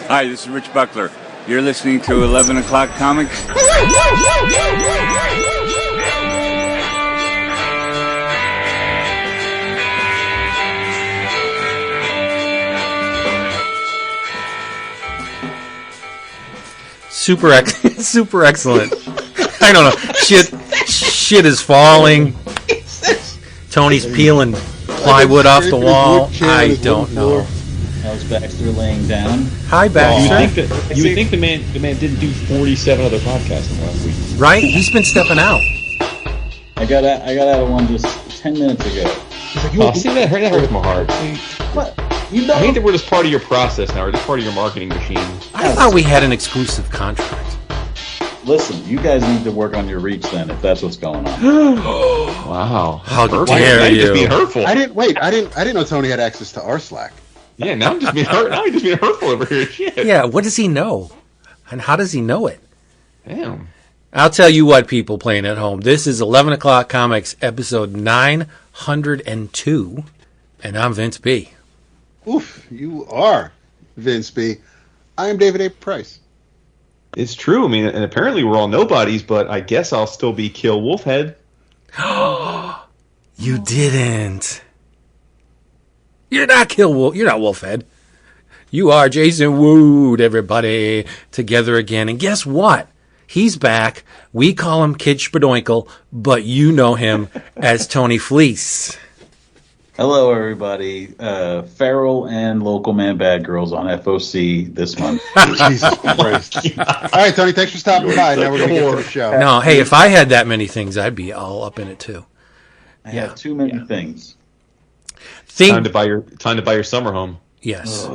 Hi, this is Rich Buckler. You're listening to 11 O'Clock Comics. Super excellent. I don't know. Shit is falling. Tony's peeling plywood off the wall. I don't know. How's Baxter laying down? Hi, Baxter. You would think the man didn't do 47 other podcasts in the last week. Right? He's been stepping out. I got out of one just 10 minutes ago. See, that hurts my heart. What? You know? I hate that we're just part of your process now. We're just part of your marketing machine. I thought we had an exclusive contract. Listen, you guys need to work on your reach then, if that's what's going on. Wow. How dare you? Just being hurtful. I didn't know Tony had access to our Slack. Yeah, now I'm just being hurt. Now I'm just being hurtful over here. Shit. Yeah, what does he know? And how does he know it? Damn. I'll tell you what, people playing at home. This is 11 O'Clock Comics, episode 902, and I'm Vince B. Oof, you are Vince B. I am David A. Price. It's true. I mean, and apparently we're all nobodies, but I guess I'll still be Kill Wolfhead. You didn't. You're not You're not Wolfhead. You are Jason Wood, everybody. Together again. And guess what? He's back. We call him Kid Spadoinkle, but you know him as Tony Fleecs. Hello, everybody. Feral and Local Man Bad Girls on FOC this month. Jesus Christ. All right, Tony, thanks for stopping by. Now we're going to get to the show. No, hey, if I had that many things, I'd be all up in it, too. I have too many things. Time to buy your summer home. Yes.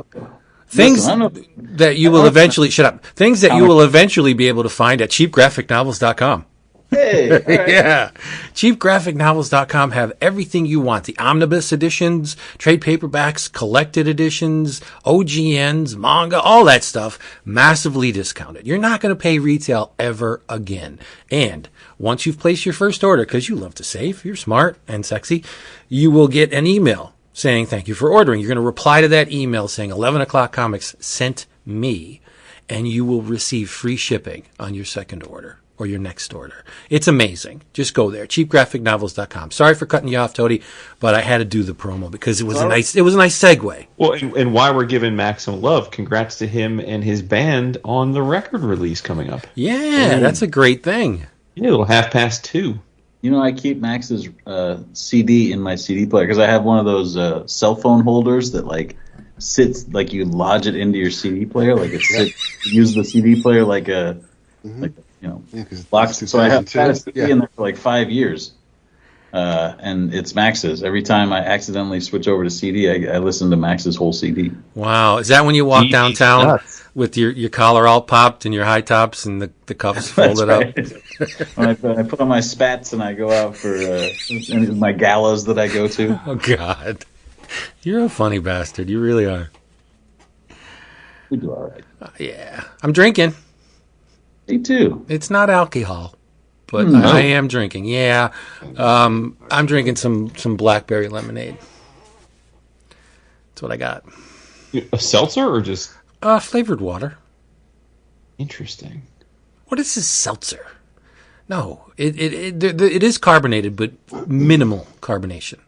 Things Listen, that you will eventually shut up. Things that you will eventually be able to find at cheapgraphicnovels.com. Hey, all right. Yeah. Cheapgraphicnovels.com have everything you want. The omnibus editions, trade paperbacks, collected editions, OGNs, manga, all that stuff, massively discounted. You're not going to pay retail ever again. And once you've placed your first order, because you love to save, you're smart and sexy, you will get an email saying thank you for ordering. You're going to reply to that email saying 11 O'Clock Comics sent me, and you will receive free shipping on your second order or your next order. It's amazing. Just go there, cheapgraphicnovels.com. Sorry for cutting you off, Toady, but I had to do the promo because it was a nice segue. Well, and while we're giving Max some love, congrats to him and his band on the record release coming up. Yeah, that's a great thing. Yeah, a little 2:30. You know, I keep Max's CD in my CD player because I have one of those cell phone holders that sits like you lodge it into your CD player, like it sits. Use the CD player like a box. So I have had a CD in there for 5 years, and it's Max's. Every time I accidentally switch over to CD, I listen to Max's whole CD. Wow, is that when you walk downtown with your collar all popped and your high tops and the cuffs folded up? When I put on my spats and I go out for my galas that I go to. Oh, God. You're a funny bastard. You really are. We do all right. Yeah. I'm drinking. Me too. It's not alcohol, but I am drinking. Yeah. I'm drinking some blackberry lemonade. That's what I got. A seltzer or just... Flavored water. Interesting. What is this seltzer? No, it is carbonated, but minimal carbonation.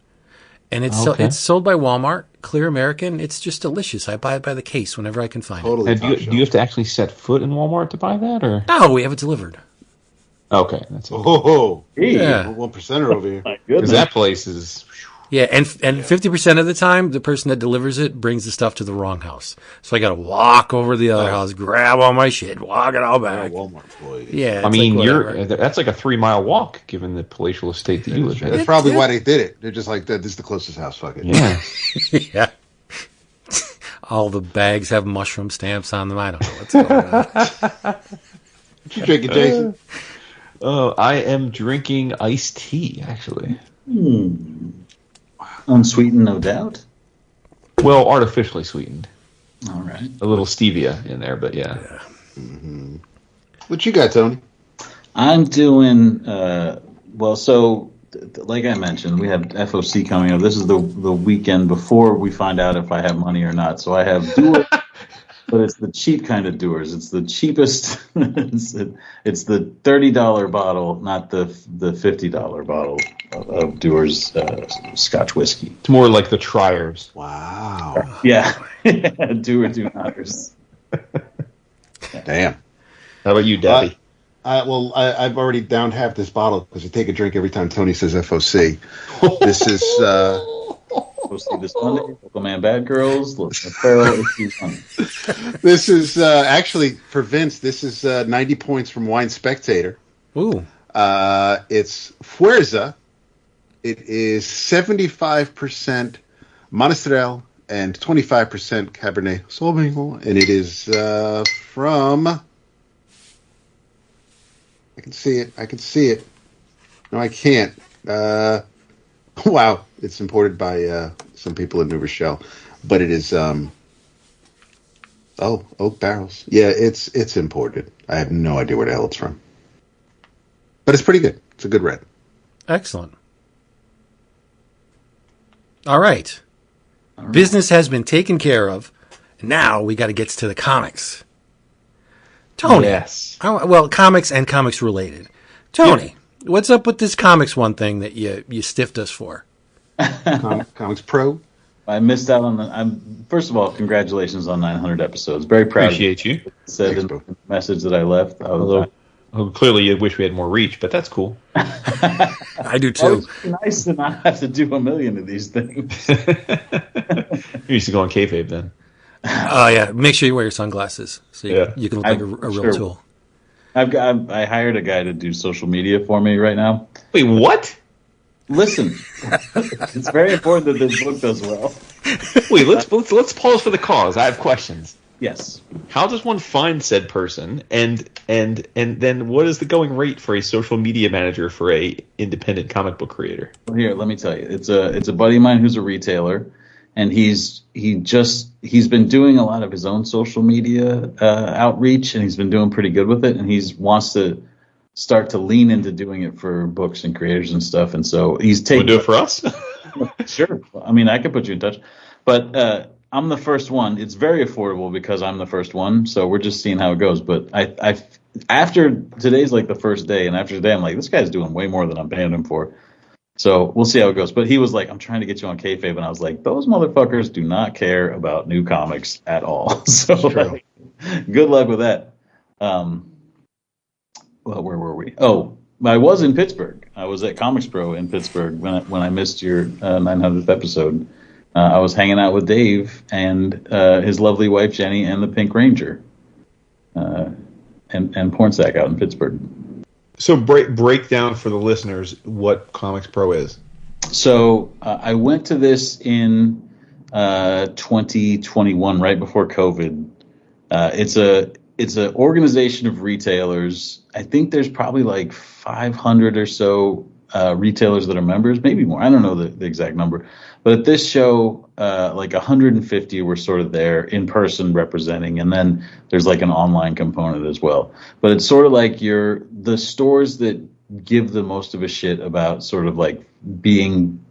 And it's sold by Walmart, Clear American. It's just delicious. I buy it by the case whenever I can find it. Do you have to actually set foot in Walmart to buy that, or no? We have it delivered. Okay, that's it. Yeah, 1%er over here. Because that place is. Yeah, and 50% of the time, the person that delivers it brings the stuff to the wrong house. So I got to walk over to the other house, grab all my shit, walk it all back. Walmart employee. Yeah, I mean, that's like a 3-mile walk, given the palatial estate that you live in. That's probably why they did it. They're just like, this is the closest house, fuck it. Yeah. Yeah. All the bags have mushroom stamps on them. I don't know what's going on. What you drinking, Jason? I am drinking iced tea, actually. Unsweetened, no doubt. Well, artificially sweetened. All right. A little stevia in there, but yeah. Mm-hmm. What you got, Tony? I'm doing, so like I mentioned, we have FOC coming up. This is the weekend before we find out if I have money or not. So I have But it's the cheap kind of Dewar's. It's the cheapest. it's the $30 bottle, not the $50 bottle of Dewar's Scotch whiskey. It's more like the Triers. Wow. Yeah, Dewar Do Notters. Damn. How about you, Debbie? I've already downed half this bottle because I take a drink every time Tony says FOC. This is FOC this Monday. Local Man Bad Girls. Local Apparel. this is actually for Vince. This is 90 points from Wine Spectator. Ooh. It's Fuerza. It is 75% Monastrell and 25% Cabernet Sauvignon, and it is from. I can see it. No, I can't. Wow, it's imported by some people in New Rochelle, but it is. Oak barrels. Yeah, it's imported. I have no idea where the hell it's from, but it's pretty good. It's a good red. Excellent. All right. Business has been taken care of. Now we got to get to the comics. Tony. Yes. Well, comics and comics related. Tony, what's up with this Comics One thing that you stiffed us for? ComicsPro. I missed out on the. First of all, congratulations on 900 episodes. Very proud. Appreciate you. Said in the message that I left. Clearly, you wish we had more reach, but that's cool. I do too. It's nice to not have to do a million of these things. You used to go on kayfabe then. Oh yeah, make sure you wear your sunglasses so you can look like a real sure. tool. I hired a guy to do social media for me right now. Wait, what? Listen, it's very important that this book does well. Wait, let's pause for the cause. I have questions. Yes. How does one find said person, and then what is the going rate for a social media manager for a independent comic book creator? Well, here, let me tell you. It's a buddy of mine who's a retailer, and he's been doing a lot of his own social media outreach, and he's been doing pretty good with it, and he wants to start to lean into doing it for books and creators and stuff, and so he's taking. Will do it for us? Sure. I mean, I could put you in touch, but I'm the first one. It's very affordable because I'm the first one, so we're just seeing how it goes. But I after today's like the first day, and after today, I'm like, this guy's doing way more than I'm paying him for. So we'll see how it goes. But he was like, I'm trying to get you on kayfabe, and I was like, those motherfuckers do not care about new comics at all. So like, good luck with that. Well, where were we? Oh, I was in Pittsburgh. I was at ComicsPro in Pittsburgh when I missed your 900th episode. I was hanging out with Dave and his lovely wife Jenny and the Pink Ranger, and Pornsack out in Pittsburgh. So break down for the listeners what ComicsPro is. So I went to this in 2021, right before COVID. It's an organization of retailers. I think there's probably like 500 or so retailers that are members, maybe more. I don't know the exact number. But at this show, like 150 were sort of there in person representing, and then there's like an online component as well. But it's sort of like the stores that give the most of a shit about sort of like being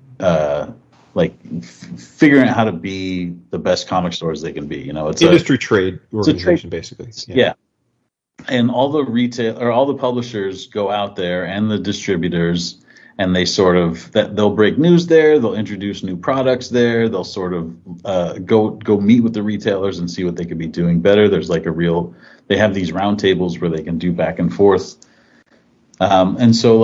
figuring out how to be the best comic stores they can be. You know, it's industry trade organization, basically. Yeah. And all the publishers go out there and the distributors. And they sort of they'll break news there. They'll introduce new products there. They'll sort of go meet with the retailers and see what they could be doing better. There's like they have these round tables where they can do back and forth. And so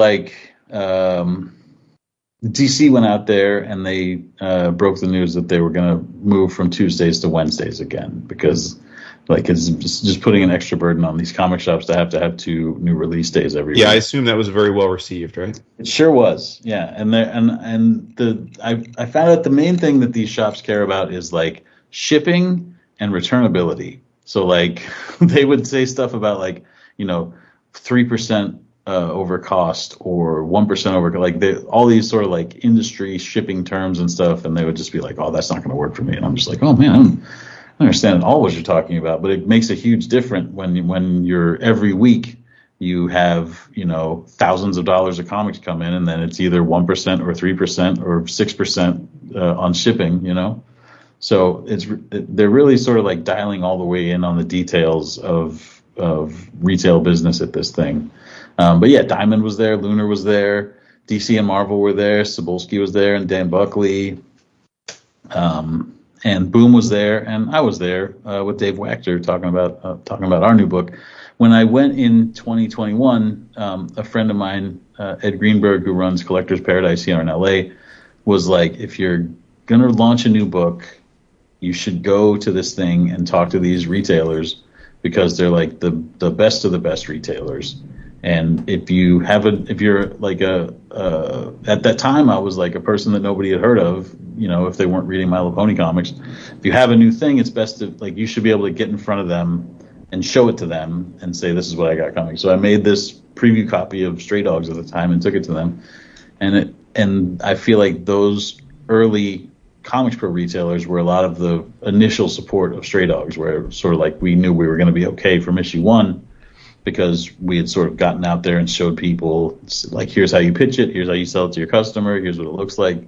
DC went out there and they broke the news that they were going to move from Tuesdays to Wednesdays again because it's just putting an extra burden on these comic shops to have 2 new release days every week. Yeah, I assume that was very well received, right? It sure was. Yeah, I found out the main thing that these shops care about is like shipping and returnability. So like they would say stuff about 3% over cost or 1% over, all these sort of like industry shipping terms and stuff, and they would just be like, oh, that's not going to work for me. And I'm just like, oh man, I understand at all what you're talking about, but it makes a huge difference when you're every week you have thousands of dollars of comics come in, and then it's either 1% or 3% or 6% on shipping. So they're really sort of like dialing all the way in on the details of retail business at this thing. But yeah, Diamond was there, Lunar was there, DC and Marvel were there, Cebulski was there, and Dan Buckley. And Boom was there, and I was there with Dave Wachter talking about our new book. When I went in 2021, a friend of mine, Ed Greenberg, who runs Collector's Paradise here in LA, was like, if you're going to launch a new book, you should go to this thing and talk to these retailers because they're like the best of the best retailers. And if you're like at that time, I was like a person that nobody had heard of, if they weren't reading My Little Pony comics. If you have a new thing, it's best to, like, you should be able to get in front of them and show it to them and say, this is what I got coming. So I made this preview copy of Stray Dogs at the time and took it to them. And I feel like those early ComicsPro retailers were a lot of the initial support of Stray Dogs, where sort of like we knew we were going to be okay from issue 1 because we had sort of gotten out there and showed people, like, here's how you pitch it, here's how you sell it to your customer, here's what it looks like.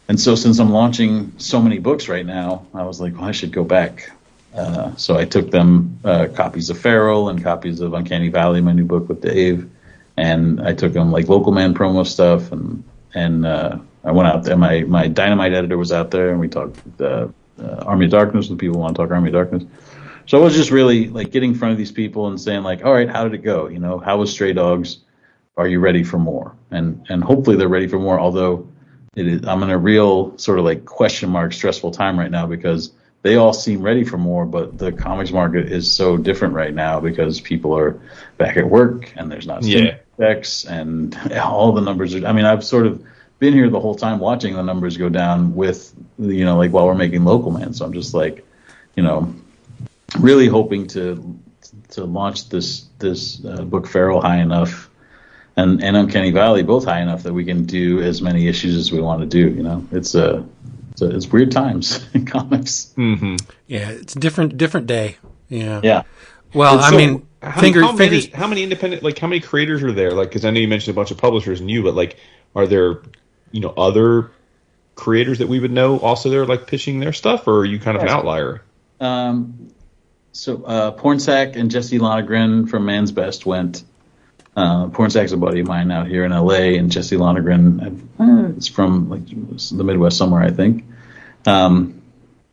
And so since I'm launching so many books right now, I was like, well, I should go back. So I took them copies of Feral and copies of Uncanny Valley, my new book with Dave, and I took them like Local Man promo stuff, and I went out there. My Dynamite editor was out there, and we talked Army of Darkness with people who want to talk Army of Darkness. So I was just really like getting in front of these people and saying, like, all right, how did it go? How was Stray Dogs? Are you ready for more? And hopefully they're ready for more. Although I'm in a real sort of like question mark stressful time right now because they all seem ready for more, but the comics market is so different right now because people are back at work and there's not checks and all the numbers are. I mean, I've sort of been here the whole time watching the numbers go down with, like while we're making Local Man. So I'm just like, really hoping to launch this book Feral high enough and Uncanny Valley both high enough that we can do as many issues as we want to do. It's weird times in comics. Mm-hmm. Yeah, it's a different day. Yeah. Yeah. Well, So, I mean, how many independent, like, how many creators are there? Like, because I know you mentioned a bunch of publishers and you, but like, are there, other creators that we would know also there, like, pitching their stuff, or are you kind of an outlier? So Pornsack and Jesse Lonergan from Man's Best went. Pornsack's a buddy of mine out here in LA, and Jesse Lonergan is from like the Midwest somewhere, I think. And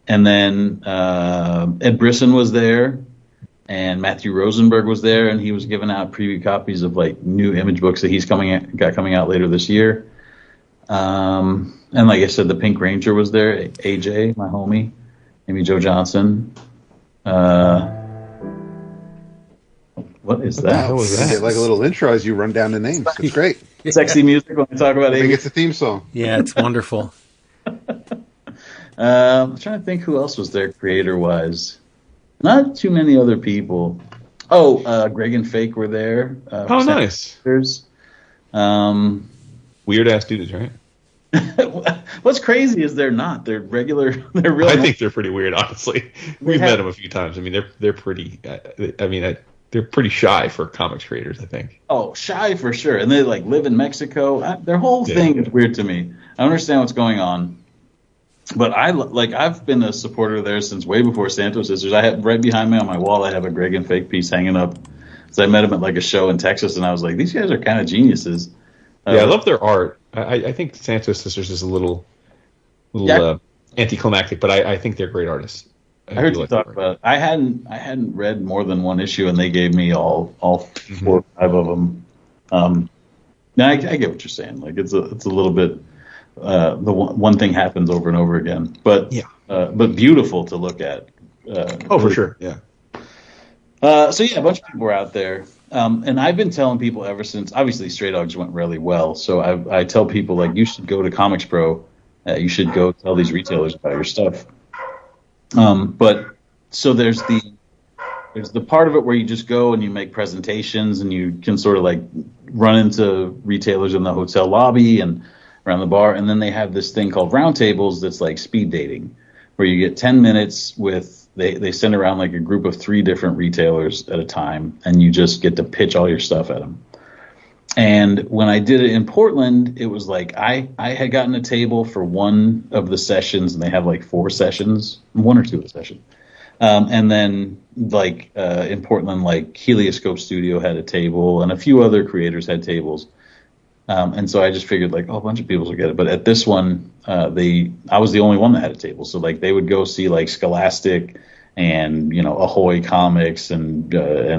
then Ed Brisson was there, and Matthew Rosenberg was there, and he was giving out preview copies of like new Image books that he's coming out later this year. And like I said, the Pink Ranger was there. AJ, my homie, Amy Jo Johnson. What is that? What was that? Get like a little intro as you run down the names. It's great. Sexy music when I talk about I Amy. think it's a theme song. Yeah, it's wonderful. I'm trying to think who else was there creator-wise. Not too many other people. Oh, Greg and Fake were there. Oh, nice. Weird-ass dudes, right? What's crazy is they're not. They're regular. They're real. I think they're pretty weird, honestly. We've met them a few times. I mean, they're pretty. They're pretty shy for comics creators, I think. Oh, shy for sure. And they like live in Mexico. Their whole thing is weird to me. I don't understand what's going on. But I've been a supporter there since way before Santos Sisters. I have right behind me on my wall. I have a Greg and Fake piece hanging up. So I met him at like a show in Texas, and I was like, these guys are kind of geniuses. I love their art. I think Santos Sisters is a little anticlimactic, but I think they're great artists. I heard you talk about it. I hadn't read more than one issue, and they gave me all 4 or 5 of them. Now I get what you're saying. Like it's a little bit the one thing happens over and over again, but beautiful to look at. For sure, yeah. So yeah, a bunch of people were out there, and I've been telling people ever since. Obviously, Stray Dogs went really well, so I tell people like you should go to ComicsPro. You should go tell these retailers about your stuff. But so there's the part of it where you just go and you make presentations and you can sort of like run into retailers in the hotel lobby and around the bar. And then they have this thing called roundtables that's like speed dating, where you get 10 minutes with, they send around like a group of 3 different retailers at a time, and you just get to pitch all your stuff at them. And when I did it in Portland, it was like I had gotten a table for one of the sessions, and they have like 4 sessions, 1 or 2 of the sessions. And then like in Portland, like Helioscope Studio had a table, and a few other creators had tables. And so I just figured like, oh, a bunch of people will get it. But at this one, I was the only one that had a table. So like they would go see like Scholastic and, you know, Ahoy Comics and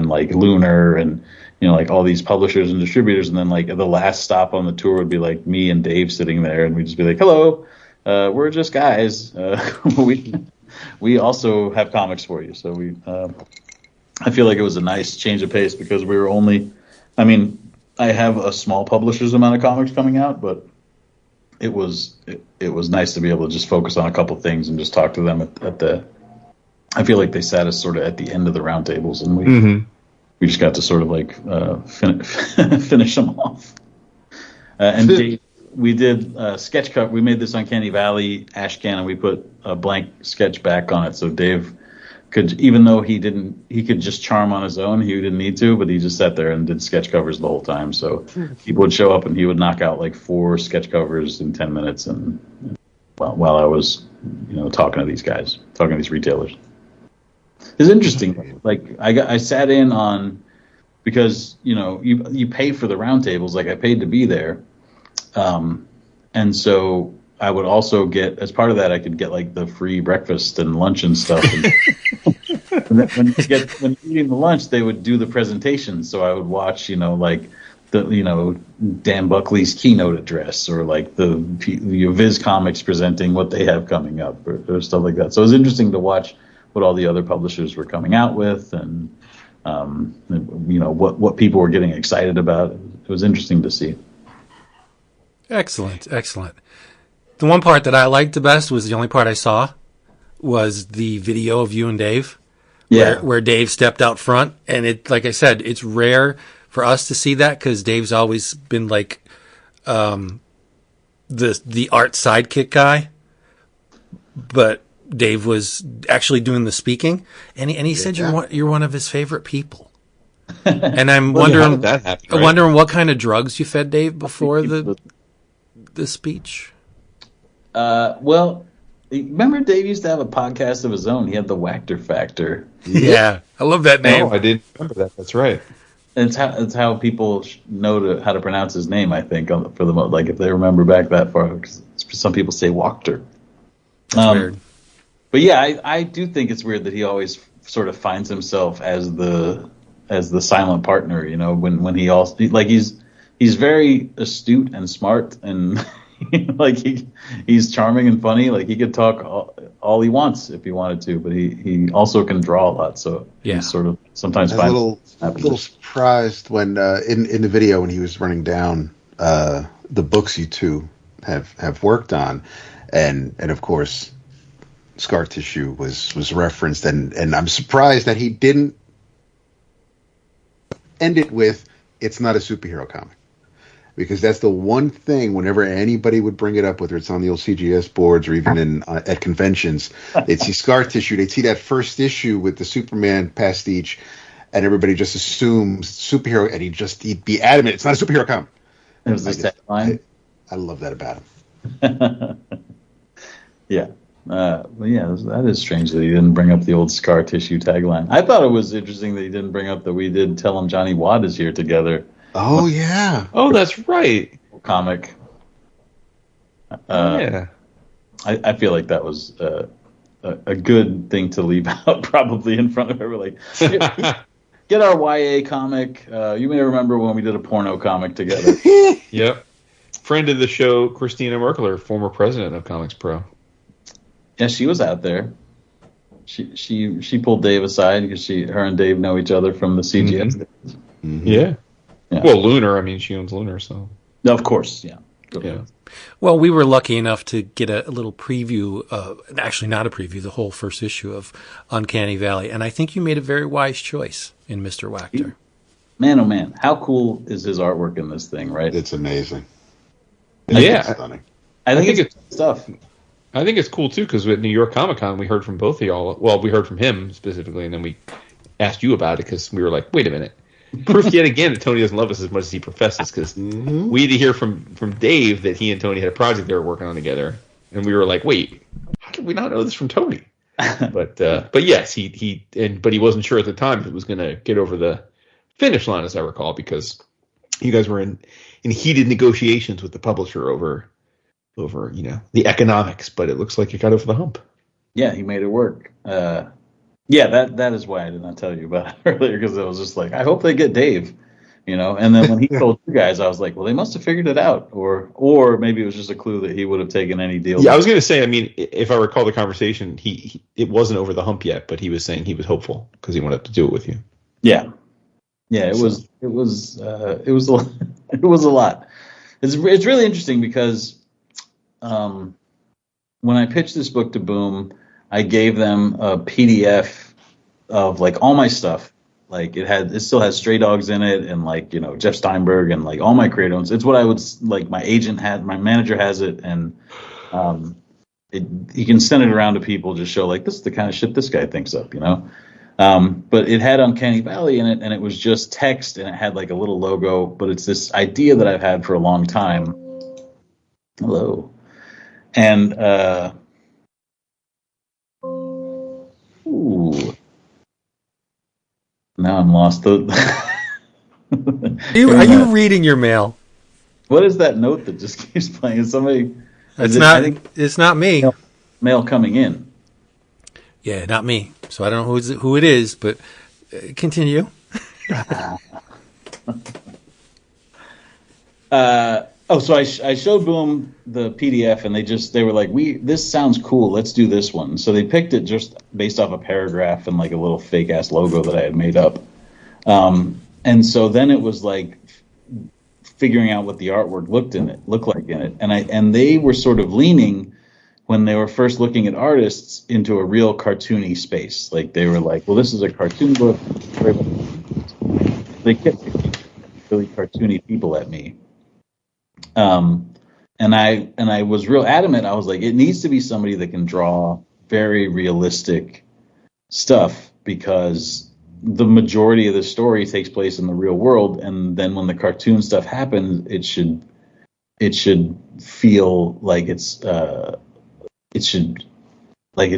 like Lunar and, you know, like all these publishers and distributors. And then like the last stop on the tour would be like me and Dave sitting there, and we'd just be like, hello, we're just guys. We also have comics for you. So I feel like it was a nice change of pace because we were only, I mean, I have a small publisher's amount of comics coming out, but it was nice to be able to just focus on a couple things and just talk to them at the. I feel like they sat us sort of at the end of the roundtables, and we just got to sort of like finish them off. And Dave, we did sketch cut. We made this Uncanny Valley ash can, and we put a blank sketch back on it, so Dave could, even though he could just charm on his own. He didn't need to, but he just sat there and did sketch covers the whole time. So people would show up and he would knock out like 4 sketch covers in 10 minutes, and while I was, you know, talking to these guys, talking to these retailers. It's interesting. Like I sat in on, because you know you pay for the roundtables. Like I paid to be there, and so I would also get, as part of that, I could get like the free breakfast and lunch and stuff. And when eating the lunch, they would do the presentation. So I would watch, you know, like Dan Buckley's keynote address, or like the Viz Comics presenting what they have coming up, or stuff like that. So it was interesting to watch what all the other publishers were coming out with, and you know what people were getting excited about. It was interesting to see. Excellent. The one part that I liked the best was the only part I saw was the video of you and Dave. Yeah. Where Dave stepped out front. And it, like I said, it's rare for us to see that because Dave's always been like the art sidekick guy. But Dave was actually doing the speaking. And he said you're one of his favorite people. And I'm wondering, how did that happen, right? I'm wondering what kind of drugs you fed Dave before the speech. Well, remember Dave used to have a podcast of his own. He had the Wachter Factor. Yeah, I love that name. Oh, I didn't remember that. That's right. And it's how people know how to pronounce his name, I think, for the most, like if they remember back that far. Because some people say Wachter. That's weird. But yeah, I do think it's weird that he always sort of finds himself as the silent partner. You know, when he also, like, he's very astute and smart, and like he's charming and funny. Like he could talk all he wants if he wanted to, but he also can draw a lot. So he's sort of sometimes a little surprised when in the video when he was running down the books you two have worked on, and of course Scar Tissue was referenced, and I'm surprised that he didn't end it with "it's not a superhero comic," because that's the one thing whenever anybody would bring it up, whether it's on the old CGS boards or even at conventions, they'd see Scar Tissue, they'd see that first issue with the Superman pastiche, and everybody just assumes superhero, and he'd be adamant it's not a superhero comic. It was the second line. I love that about him. Yeah. Well, yeah, that is strange that he didn't bring up the old Scar Tissue tagline. I thought it was interesting that he didn't bring up that we did Tell Him Johnny Watt is Here together. Oh, yeah. Oh, that's right. Comic. Yeah. I feel like that was a good thing to leave out, probably in front of everybody. Get our YA comic. You may remember when we did a porno comic together. Yep. Friend of the show, Christina Merkler, former president of ComicsPro. Yeah, she was out there. She pulled Dave aside because her and Dave know each other from the CGS. Mm-hmm. Yeah. Well, Lunar. I mean, she owns Lunar, so. Of course, yeah. Yeah. Well, we were lucky enough to get a little preview, actually not a preview, the whole first issue of Uncanny Valley. And I think you made a very wise choice in Mr. Wachter. Man, oh man, how cool is his artwork in this thing, right? It's amazing. It's stunning. I think it's stuff. I think it's cool, too, because at New York Comic Con, we heard from both of y'all. Well, we heard from him specifically, and then we asked you about it because we were like, wait a minute. Proof yet again that Tony doesn't love us as much as he professes, because we had to hear from Dave that he and Tony had a project they were working on together, and we were like, wait, how did we not know this from Tony? But yes, but he wasn't sure at the time if it was going to get over the finish line, as I recall, because you guys were in heated negotiations with the publisher over the economics, but it looks like it got over the hump. Yeah, he made it work. That is why I did not tell you about it earlier, because I was just like, I hope they get Dave, And then when he told you guys, I was like, well, they must have figured it out, or maybe it was just a clue that he would have taken any deal. Yeah, I was going to say, I mean, if I recall the conversation, it wasn't over the hump yet, but he was saying he was hopeful because he wanted to do it with you. Yeah, it was a lot. It's really interesting because when I pitched this book to Boom, I gave them a PDF of like all my stuff. Like it still has Stray Dogs in it, and like Jeff Steinberg and like all my creators. It's what I would like. My agent had, my manager has it, and you can send it around to people. Just show like this is the kind of shit this guy thinks up, But it had Uncanny Valley in it, and it was just text, and it had like a little logo. But it's this idea that I've had for a long time. Hello, and ooh. Now I'm lost. Are you reading your mail? What is that note that just keeps playing? Is somebody? It's not me. Mail coming in. Yeah, not me. So I don't know who it is, but continue. So I showed Boom the PDF, and they were like, this sounds cool. Let's do this one. So they picked it just based off a paragraph and like a little fake ass logo that I had made up. And so then it was like figuring out what the artwork looked like in it. And they were sort of leaning, when they were first looking at artists, into a real cartoony space. Like they were like, well, this is a cartoon book. They kept really cartoony people at me. And I was real adamant. I was like, it needs to be somebody that can draw very realistic stuff, because the majority of the story takes place in the real world. And then when the cartoon stuff happens, it should feel like it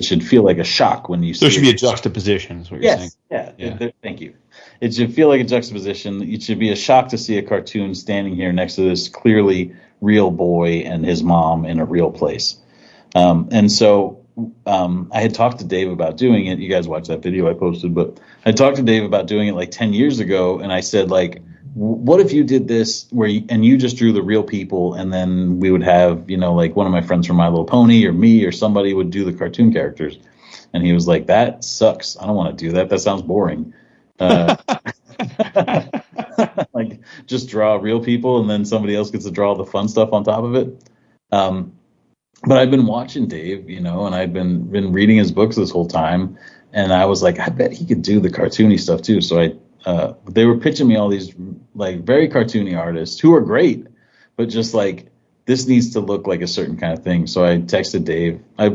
should feel like a shock when you see it. There should be a juxtaposition, is what you're saying. Yeah. Thank you. It should feel like a juxtaposition. It should be a shock to see a cartoon standing here next to this clearly real boy and his mom in a real place. And so I had talked to Dave about doing it. You guys watched that video I posted, but I talked to Dave about doing it like 10 years ago, and I said, like, what if you did this and you just drew the real people, and then we would have, like one of my friends from My Little Pony or me or somebody would do the cartoon characters. And he was like, that sucks. I don't want to do that. That sounds boring. Like, just draw real people and then somebody else gets to draw the fun stuff on top of it. But I've been watching Dave, and I've been reading his books this whole time, and I was like, I bet he could do the cartoony stuff too. So they were pitching me all these like very cartoony artists who are great, but just like, this needs to look like a certain kind of thing. So I texted Dave. I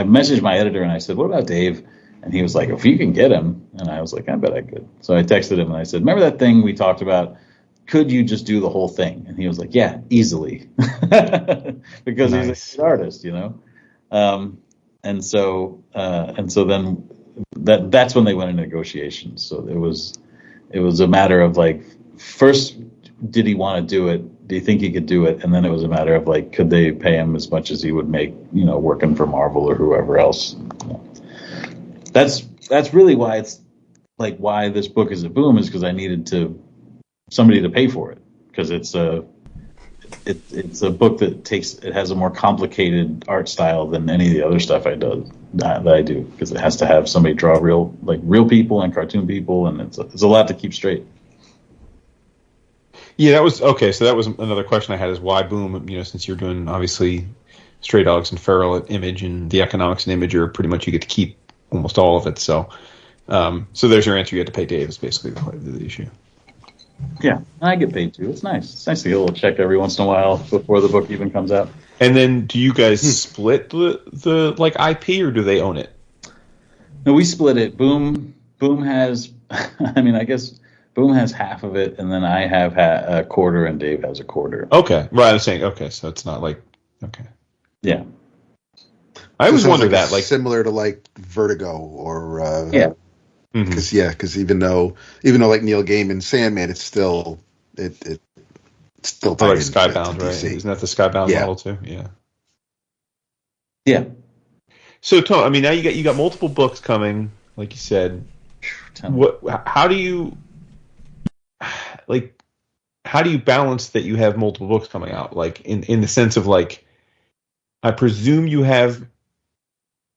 messaged my editor and I said, what about Dave? And he was like, if you can get him. And I was like, I bet I could. So I texted him and I said, remember that thing we talked about? Could you just do the whole thing? And he was like, yeah, easily. Because he's an artist, And so then that's when they went into negotiations. So it was a matter of like, first, did he want to do it? Do you think he could do it? And then it was a matter of like, could they pay him as much as he would make, working for Marvel or whoever else? That's really why it's like why this book is a boom, is because I needed somebody to pay for it, because it's a book that has a more complicated art style than any of the other stuff I do, because it has to have somebody draw real people and cartoon people, and it's a lot to keep straight. Yeah, that was okay. So that was another question I had, is why Boom? Since you're doing obviously Stray Dogs and Feral at Image, and the economics and Image are pretty much, you get to keep almost all of it. So there's your answer. You had to pay Dave. Is basically the issue. Yeah, I get paid too. It's nice. It's nice to get a little check every once in a while before the book even comes out. And then, do you guys split the like IP, or do they own it? No, we split it. Boom has. I mean, I guess Boom has half of it, and then I have a quarter, and Dave has a quarter. Okay, right. I was saying, okay, so it's not like, okay. Yeah. I always sounds wondered like that, like similar to like Vertigo or Yeah. because even though like Neil Gaiman's Sandman, it's still it's still tied like into Skybound, right? DC. Isn't that the Skybound Yeah. model too? Yeah. Yeah. So, Tom, I mean, now you got multiple books coming, like you said. How do you balance that you have multiple books coming out? Like in the sense of like, I presume you have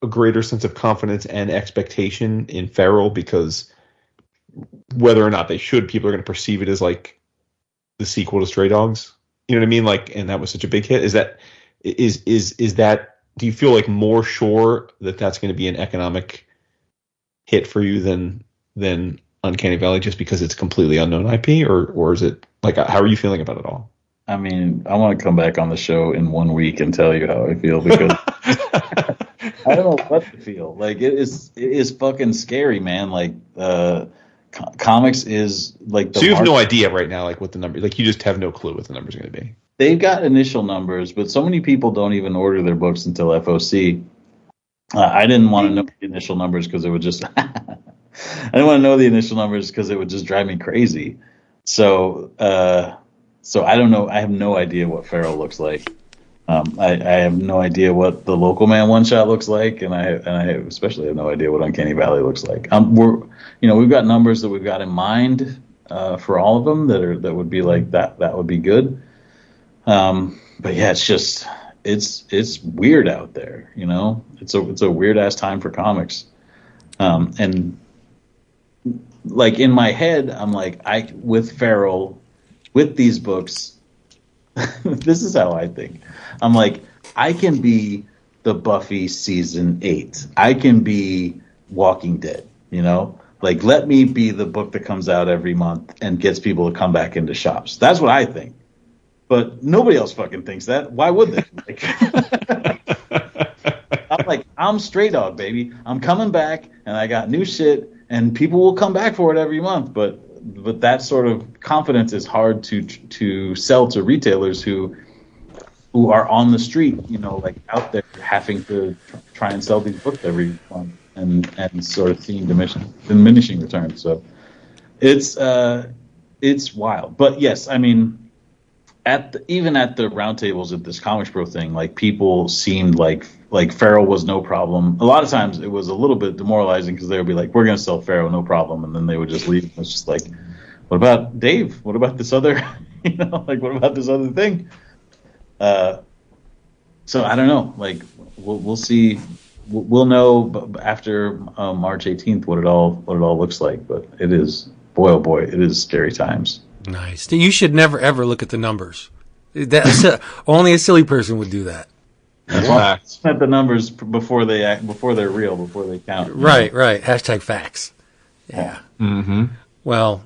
a greater sense of confidence and expectation in Feral because whether or not they should, people are going to perceive it as like the sequel to Stray Dogs. You know what I mean? Like, and that was such a big hit. Is that? Do you feel like more sure that that's going to be an economic hit for you than Uncanny Valley just because it's completely unknown IP, or is it like, how are you feeling about it all? I mean, I want to come back on the show in 1 week and tell you how I feel because I don't know what to feel. Like it is fucking scary, man. Like comics is like the so you have no idea right now, like what the number, like you just have no clue what the number's going to be. They've got initial numbers, but so many people don't even order their books until FOC. I didn't want to know the initial numbers because it would just I didn't want to know the initial numbers because it would just drive me crazy. So I don't know. I have no idea what Feral looks like. I have no idea what the Local Man one shot looks like, and I especially have no idea what Uncanny Valley looks like. We've got numbers that we've got in mind for all of them that would be like that. That would be good. But yeah, it's just it's weird out there. You know, it's a weird ass time for comics. And like in my head, I'm like with Feral. With these books, this is how I think. I'm like, I can be the Buffy season 8. I can be Walking Dead, you know? Like, let me be the book that comes out every month and gets people to come back into shops. That's what I think. But nobody else fucking thinks that. Why would they? I'm like, I'm Stray Dog, baby. I'm coming back, and I got new shit, and people will come back for it every month. But that sort of confidence is hard to sell to retailers who are on the street, you know, like out there having to try and sell these books every month and sort of seeing diminishing returns. So it's wild. But yes, I mean, even at the roundtables at this ComicsPro thing, like people seemed like Feral was no problem. A lot of times it was a little bit demoralizing because they would be like, "We're going to sell Feral, no problem," and then they would just leave. It's just like, "What about Dave? What about this other? What about this other thing?" So I don't know. Like we'll see. We'll know after March 18th what it all looks like. But it is, boy oh boy, it is scary times. Nice. You should never ever look at the numbers. Only a silly person would do that. That's why at the numbers before they're real, before they count. Right. Hashtag facts. Yeah. Mm-hmm. Well,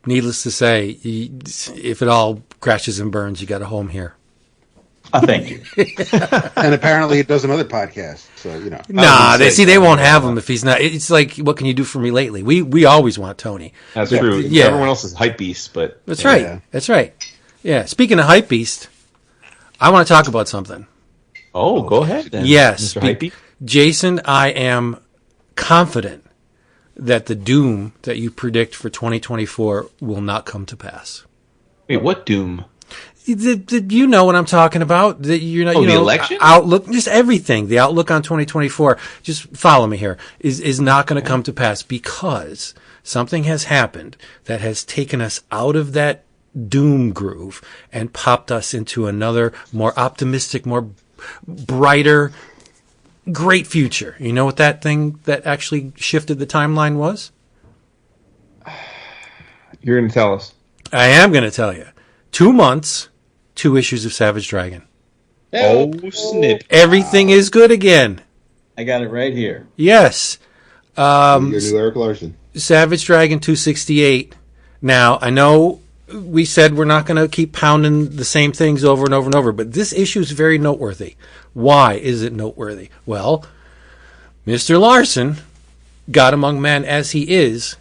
needless to say, if it all crashes and burns, you got a home here. Thank you. And apparently it does another podcast, so you know. Nah, they won't have him if he's not. It's like, what can you do for me lately? We always want Tony. That's true. Yeah. Everyone else is hype beast, but that's right. Yeah. That's right. Yeah. Speaking of hype beast, I want to talk about something. Oh, go ahead then. Yes, Mr. Hypey. Jason, I am confident that the doom that you predict for 2024 will not come to pass. Wait, what doom? You know what I'm talking about. The election? Outlook, just everything. The outlook on 2024, just follow me here, is not going to come to pass because something has happened that has taken us out of that doom groove and popped us into another more optimistic, more brighter, great future. You know what that thing that actually shifted the timeline was? You're going to tell us. I am going to tell you. 2 months, 2 issues of Savage Dragon. Oh, snip. Everything is good again. I got it right here. Yes. Your new Erik Larsen. Savage Dragon 268. Now, I know we said we're not going to keep pounding the same things over and over and over, but this issue is very noteworthy. Why is it noteworthy? Well, Mr. Larsen, God among men as he is,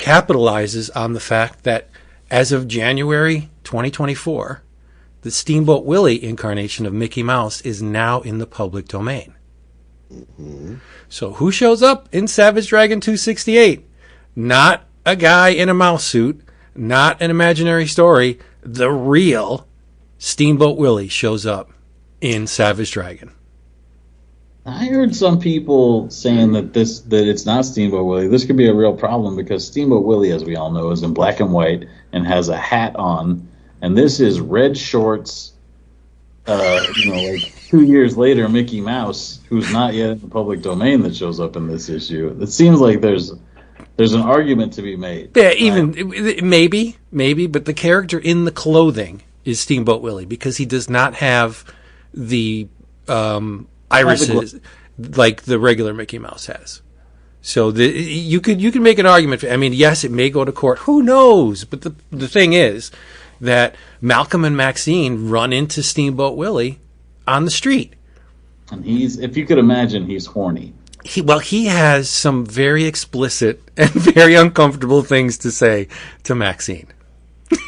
capitalizes on the fact that as of January 2024, the Steamboat Willie incarnation of Mickey Mouse is now in the public domain. Mm-hmm. So who shows up in Savage Dragon 268? Not a guy in a mouse suit, not an imaginary story. The real Steamboat Willie shows up in Savage Dragon. I heard some people saying that it's not Steamboat Willie. This could be a real problem because Steamboat Willie, as we all know, is in black and white and has a hat on, and this is red shorts. Like 2 years later, Mickey Mouse, who's not yet in the public domain, that shows up in this issue. It seems like there's an argument to be made. Yeah, maybe, but the character in the clothing is Steamboat Willie because he does not have the irises like the regular Mickey Mouse has. So you could make an argument. Yes, it may go to court. Who knows? But the thing is that Malcolm and Maxine run into Steamboat Willie on the street. And if you could imagine, he's horny. He has some very explicit and very uncomfortable things to say to Maxine.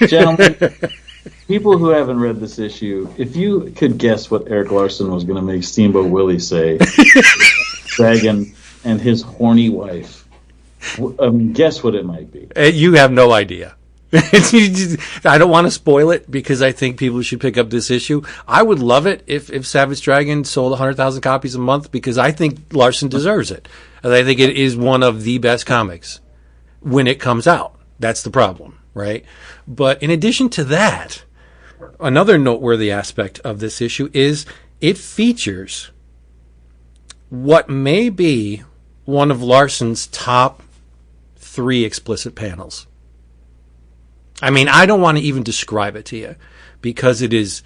Gentlemen, people who haven't read this issue, if you could guess what Erik Larsen was going to make Steamboat Willie say, Dragon and his horny wife, guess what it might be. You have no idea. I don't want to spoil it because I think people should pick up this issue. I would love it if Savage Dragon sold 100,000 copies a month because I think Larsen deserves it. And I think it is one of the best comics when it comes out. That's the problem, right? But in addition to that, another noteworthy aspect of this issue is it features what may be one of Larsen's top 3 explicit panels. I don't want to even describe it to you because it is,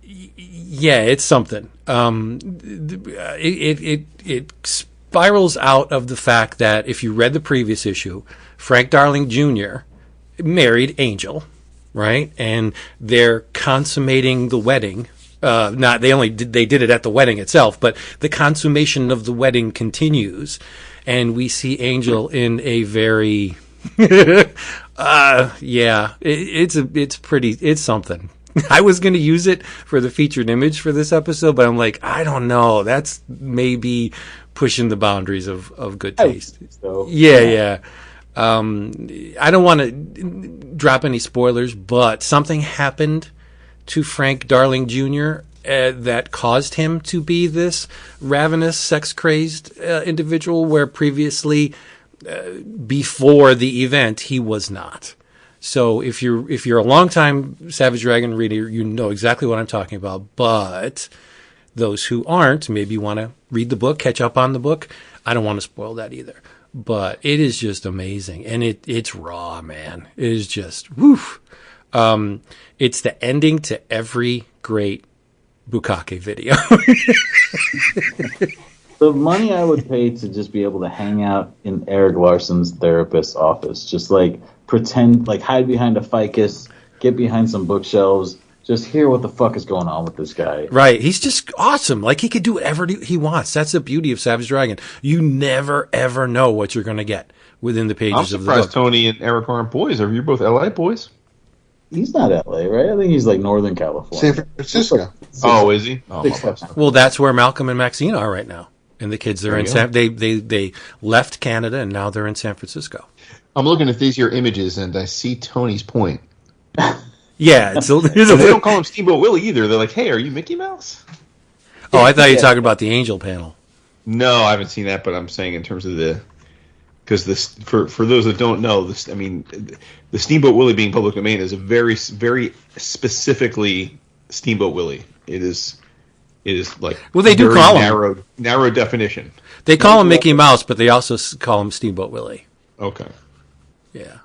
it's something. It spirals out of the fact that if you read the previous issue, Frank Darling Jr. married Angel, right? And they're consummating the wedding. They did it at the wedding itself, but the consummation of the wedding continues, and we see Angel in a very it's something. I was going to use it for the featured image for this episode, but I'm like, I don't know. That's maybe pushing the boundaries of good taste. Yeah. I don't want to drop any spoilers, but something happened to Frank Darling Jr. That caused him to be this ravenous, sex-crazed individual, where previously, before the event, he was not. So if you're a longtime Savage Dragon reader, you know exactly what I'm talking about. But those who aren't maybe want to read the book, catch up on the book. I don't want to spoil that either. But it is just amazing, and it's raw, man. It is just woof. It's the ending to every great Bukkake video. The money I would pay to just be able to hang out in Erik Larsen's therapist's office, just like pretend, like hide behind a ficus, get behind some bookshelves, just hear what the fuck is going on with this guy. Right. He's just awesome. Like he could do whatever he wants. That's the beauty of Savage Dragon. You never, ever know what you're going to get within the pages of the book. I'm surprised Tony and Erik aren't boys. Are you both LA boys? He's not LA, right? I think he's like Northern California. San Francisco. Oh, is he? Oh, well, that's where Malcolm and Maxine are right now. And the kids are in they left Canada and now they're in San Francisco. I'm looking at these here images and I see Tony's point. Yeah, they don't call him Steamboat Willie either. They're like, "Hey, are you Mickey Mouse?" Oh, I thought you were talking about the Angel panel. No, I haven't seen that, but I'm saying in terms of because for those that don't know, the Steamboat Willie being public domain is a very, very specifically Steamboat Willie. It is like they do call him narrow definition. They call him Mickey Mouse, but they also call him Steamboat Willie. Okay. Yeah.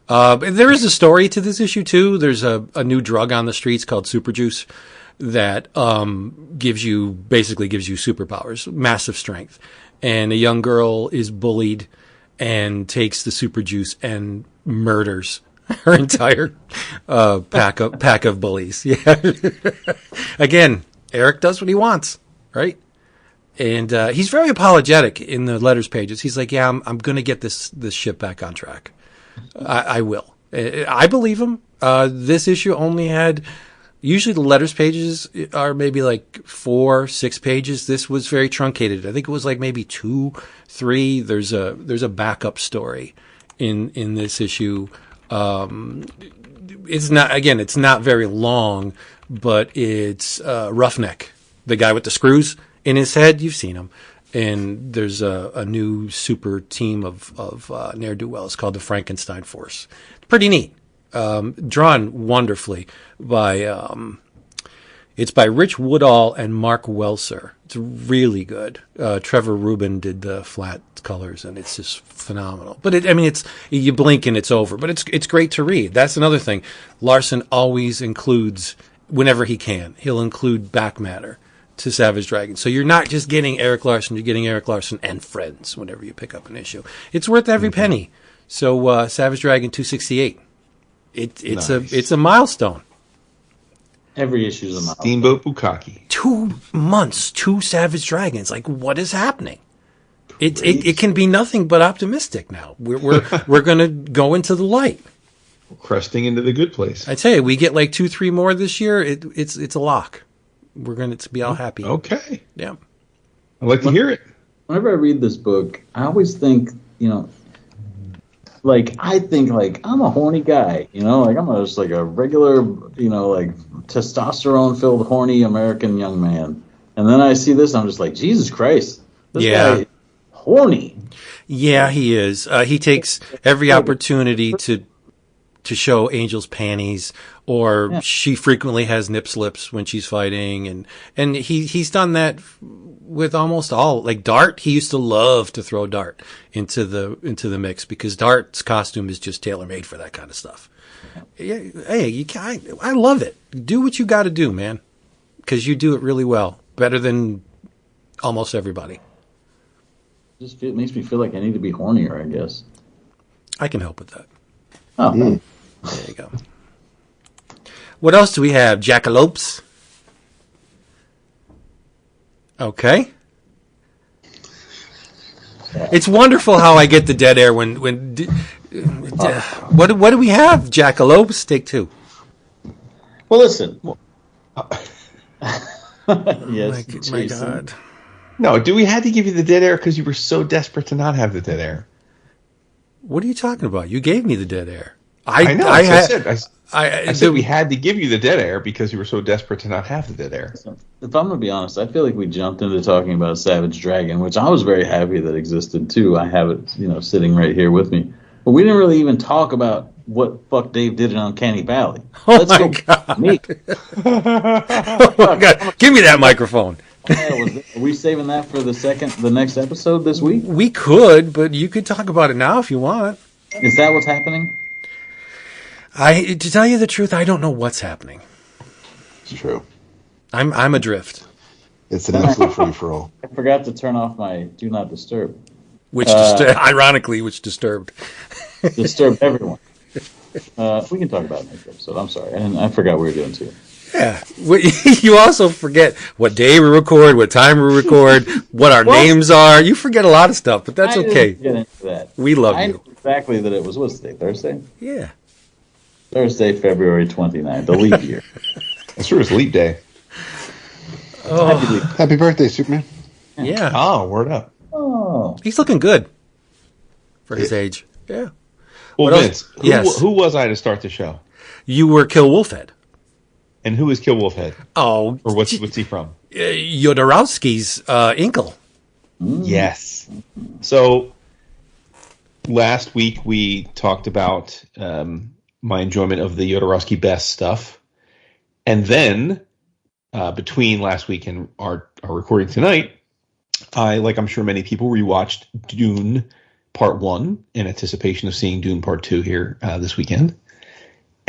There is a story to this issue too. There's a new drug on the streets called Super Juice that gives you superpowers, massive strength. And a young girl is bullied and takes the Super Juice and murders her entire pack of bullies. Yeah. Again, Erik does what he wants, right? And he's very apologetic in the letters pages. He's like, yeah, I'm going to get this ship back on track. I will. I believe him. This issue only had, usually the letters pages are maybe like 4-6 pages. This was very truncated. I think it was like maybe 2-3. There's a backup story in this issue. It's not very long, but it's Roughneck, the guy with the screws in his head. You've seen him. And there's a new super team of ne'er-do-wells called the Frankenstein Force. Pretty neat. Drawn wonderfully by it's by Rich Woodall and Mark Welser. It's really good. Trevor Rubin did the flat colors, and it's just phenomenal. But it's you blink and it's over. But it's great to read. That's another thing. Larsen always includes, whenever he can, he'll include back matter to Savage Dragon. So you're not just getting Erik Larsen, you're getting Erik Larsen and friends whenever you pick up an issue. It's worth every penny. So Savage Dragon 268. It's a milestone. Every issue is a milestone. Steamboat Bukkake. 2 months, 2 Savage Dragons. Like, what is happening? It can be nothing but optimistic now. We're going to go into the light. Cresting into the good place. I tell you, we get like 2-3 more this year. It's a lock. We're going to be all happy. Okay. Yeah. I'd like to hear it. Whenever I read this book, I always think, I think I'm a horny guy, I'm just like a regular, testosterone-filled, horny American young man. And then I see this, I'm just like, Jesus Christ, this guy is horny. Yeah, he is. He takes every opportunity to show Angel's panties, or she frequently has nip slips when she's fighting, and he's done that with almost all. Like Dart, he used to love to throw Dart into the mix because Dart's costume is just tailor made for that kind of stuff. Yeah, hey, I love it. Do what you got to do, man, because you do it really well, better than almost everybody. It makes me feel like I need to be hornier, I guess. I can help with that. Oh, There you go. What else do we have? Jackalopes. Okay. It's wonderful how I get the dead air when what do we have? Jackalopes, take 2. well, listen. Yes, my God. No, do we have to give you the dead air because you were so desperate to not have the dead air? What are you talking about? You gave me the dead air. I know. I said we had to give you the dead air because you were so desperate to not have the dead air. If I'm going to be honest, I feel like we jumped into talking about Savage Dragon, which I was very happy that existed too. I have it, sitting right here with me. But we didn't really even talk about what fuck Dave did in Uncanny Valley. Let's go. God. Me. Oh my God. Give me that microphone. Are we saving that for the next episode this week? We could, but you could talk about it now if you want. Is that what's happening? To tell you the truth, I don't know what's happening. It's true. I'm adrift. It's an absolute free for all. I forgot to turn off my Do Not Disturb. Which disturbed. Disturbed everyone. We can talk about it next episode. I'm sorry. I forgot we were doing too. Yeah. You also forget what day we record, what time we record, what our names are. You forget a lot of stuff, but that's okay. Get into that. We love you. I knew exactly that it was, what's the day, Thursday? Yeah. Thursday, February 29th, the leap year. That's true. It's leap day. Oh. Happy birthday, Superman. Yeah. Oh, word up. Oh. He's looking good for his age. Yeah. Well, What Vince, else? who was I to start the show? You were Kill Wolfhead. And who is Kill Wolfhead? Oh. Or what's he from? Jodorowsky's Incal. Yes. So last week we talked about my enjoyment of the Jodorowsky Best stuff. And then between last week and our recording tonight, I, like I'm sure many people, rewatched Dune Part 1 in anticipation of seeing Dune Part 2 here this weekend.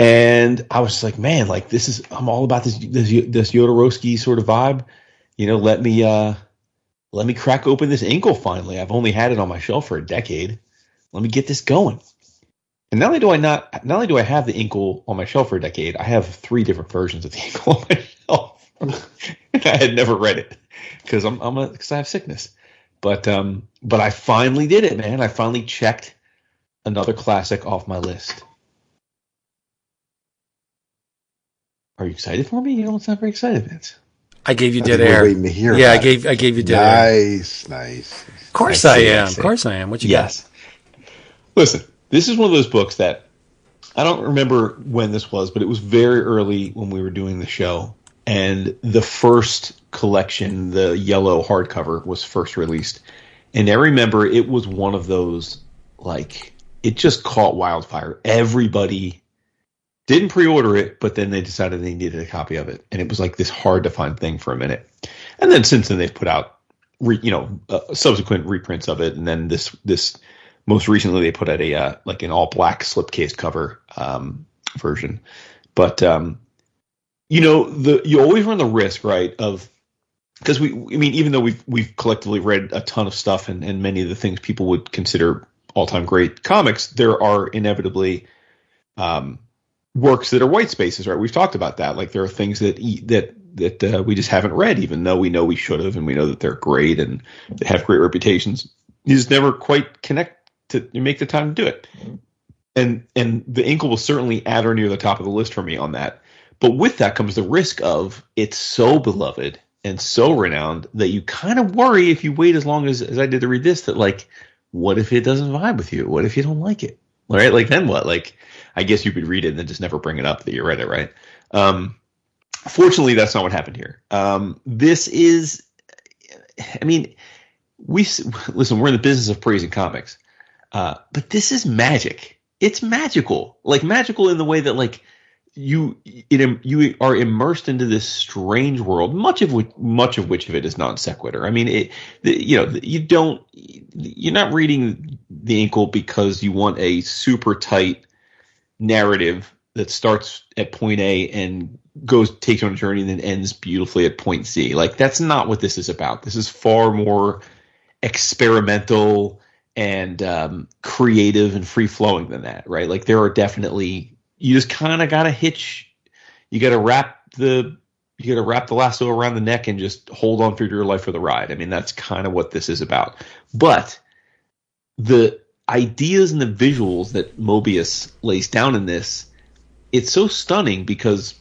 And I was just like, man, like I'm all about this Jodorowsky sort of vibe. Let me crack open this Incal finally. I've only had it on my shelf for a decade. Let me get this going. And not only do I have the Incal on my shelf for a decade, I have 3 different versions of the Incal on my shelf. I had never read it because I have sickness. But I finally did it, man. I finally checked another classic off my list. Are you excited for me? You don't sound very excited, Vince. I gave you I dead think we're air. waiting to hear Yeah, about I gave you dead air. Nice. Of course I I see, I am. see. Of course I am. What you Yes. Listen, this is one of those books that I don't remember when this was, but it was very early when we were doing the show. And the first collection, the yellow hardcover, was first released. And I remember it was one of those, like, it just caught wildfire. Everybody didn't pre-order it, but then they decided they needed a copy of it. And it was like this hard-to-find thing for a minute. And then since then, they've put out, subsequent reprints of it. And then this most recently, they put out a like an all-black slipcase cover version. But, you always run the risk, right, of... Because even though we've collectively read a ton of stuff and many of the things people would consider all-time great comics, there are inevitably works that are white spaces, right? We've talked about that. Like there are things that we just haven't read, even though we know we should have, and we know that they're great and they have great reputations. You just never quite connect to make the time to do it. And the Incal was certainly at or near the top of the list for me on that. But with that comes the risk of it's so beloved and so renowned that you kind of worry if you wait as long as I did to read this, that like, what if it doesn't vibe with you? What if you don't like it? Right? Like then what? Like, I guess you could read it and then just never bring it up that you read it, right? Fortunately, that's not what happened here. This is, listen, we're in the business of praising comics, but this is magic. It's magical, like magical in the way that like you are immersed into this strange world, much of which of it is non sequitur. I mean, you're not reading the Incal because you want a super tight narrative that starts at point A and takes you on a journey and then ends beautifully at point C. Like that's not what this is about. This is far more experimental and creative and free flowing than that, right? Like there are definitely, you just kind of got to you got to wrap the lasso around the neck and just hold on for your life for the ride. I mean, that's kind of what this is about. But the ideas and the visuals that Moebius lays down in this, it's so stunning because,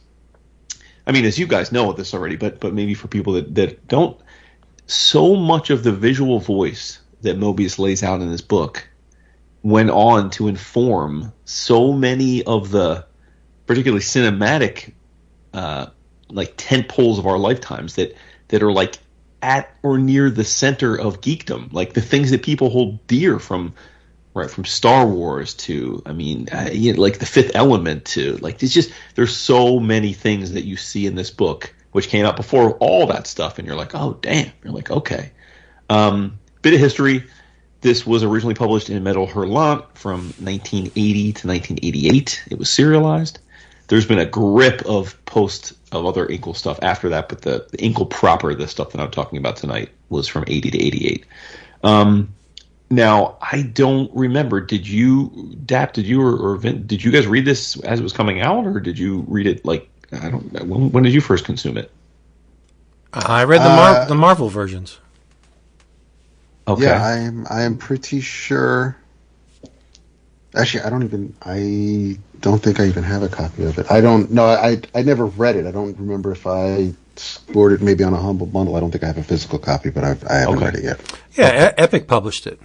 I mean, as you guys know this already, but maybe for people that don't, so much of the visual voice that Moebius lays out in this book went on to inform so many of the particularly cinematic like tent poles of our lifetimes that are like at or near the center of geekdom, like the things that people hold dear from Star Wars to, like The Fifth Element to, like, there's so many things that you see in this book which came out before all that stuff, and you're like, oh damn, you're like, okay. Bit of history. This was originally published in Metal Hurlant from 1980 to 1988. It was serialized. There's been a grip of other Incal stuff after that, but the Incal proper, the stuff that I'm talking about tonight, was from 80 to 88. Now, I don't remember. Did you, Dap, or Vin, did you guys read this as it was coming out, or did you read it like, I don't know, when did you first consume it? I read the Marvel versions. Okay. Yeah, I am pretty sure. Actually, I don't think I even have a copy of it. I don't know. I never read it. I don't remember if I scored it maybe on a Humble Bundle. I don't think I have a physical copy, but I haven't read it yet. Yeah, Epic published it.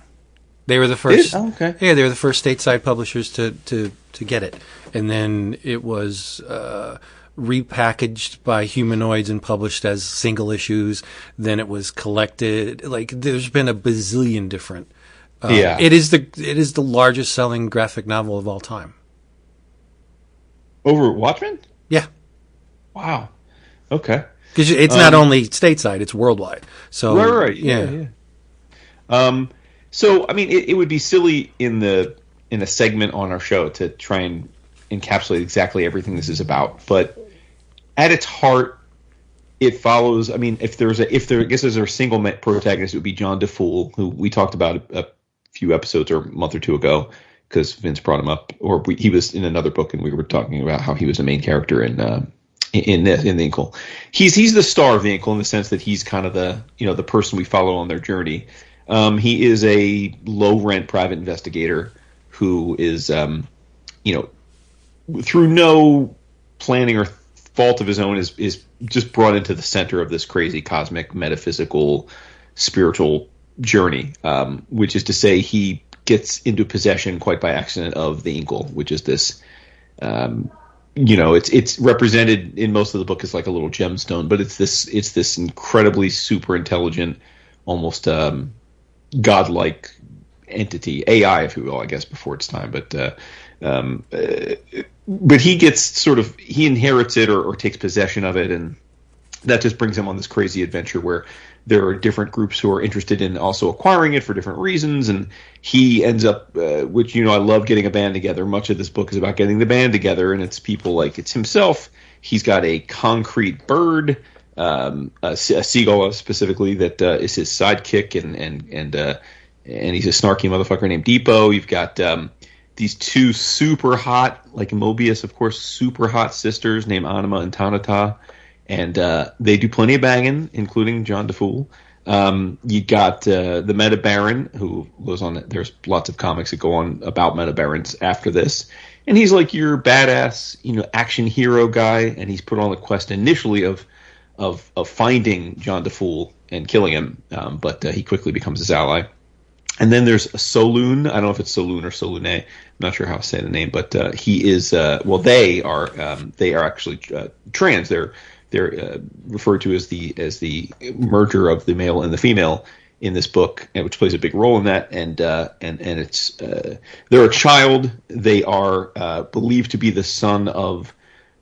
They were the first. Oh, okay. Yeah, they were the first stateside publishers to get it, and then it was repackaged by Humanoids and published as single issues. Then it was collected. Like there's been a bazillion different. It is the largest selling graphic novel of all time. Over Watchmen? Yeah. Wow. Okay. Because it's not only stateside; it's worldwide. So right. Yeah. So, I mean, it would be silly in a segment on our show to try and encapsulate exactly everything this is about. But at its heart, it follows. I mean, if there's a single protagonist, it would be John DeFool, who we talked about a few episodes or a month or two ago because Vince brought him up, or he was in another book and we were talking about how he was the main character in in the Incal. He's the star of the Incal in the sense that he's kind of the person we follow on their journey. He is a low rent private investigator who is through no planning or fault of his own is just brought into the center of this crazy cosmic metaphysical spiritual journey, which is to say he gets into possession quite by accident of the Incal, which is this it's represented in most of the book as like a little gemstone, but it's this incredibly super intelligent, almost godlike entity, AI, if you will, I guess, before its time. But he gets he inherits it or takes possession of it, and that just brings him on this crazy adventure where there are different groups who are interested in also acquiring it for different reasons, and he ends up, which, I love getting a band together. Much of this book is about getting the band together, and it's people like it's himself. He's got a concrete bird, a seagull specifically, that is his sidekick, and he's a snarky motherfucker named Depot. You've got these two super hot, like Moebius, of course, super hot sisters named Anima and Tanata. And they do plenty of banging, including John DeFool. You got the Meta Baron, who goes on. There's lots of comics that go on about Meta Barons after this, and he's like your badass, action hero guy. And he's put on the quest initially of finding John DeFool and killing him, but he quickly becomes his ally. And then there's a Soloon. I don't know if it's Soloon or Solune. I'm not sure how to say the name, but he is. They are actually trans. They're referred to as the merger of the male and the female in this book, which plays a big role in that. And it's they're a child. They are believed to be the son of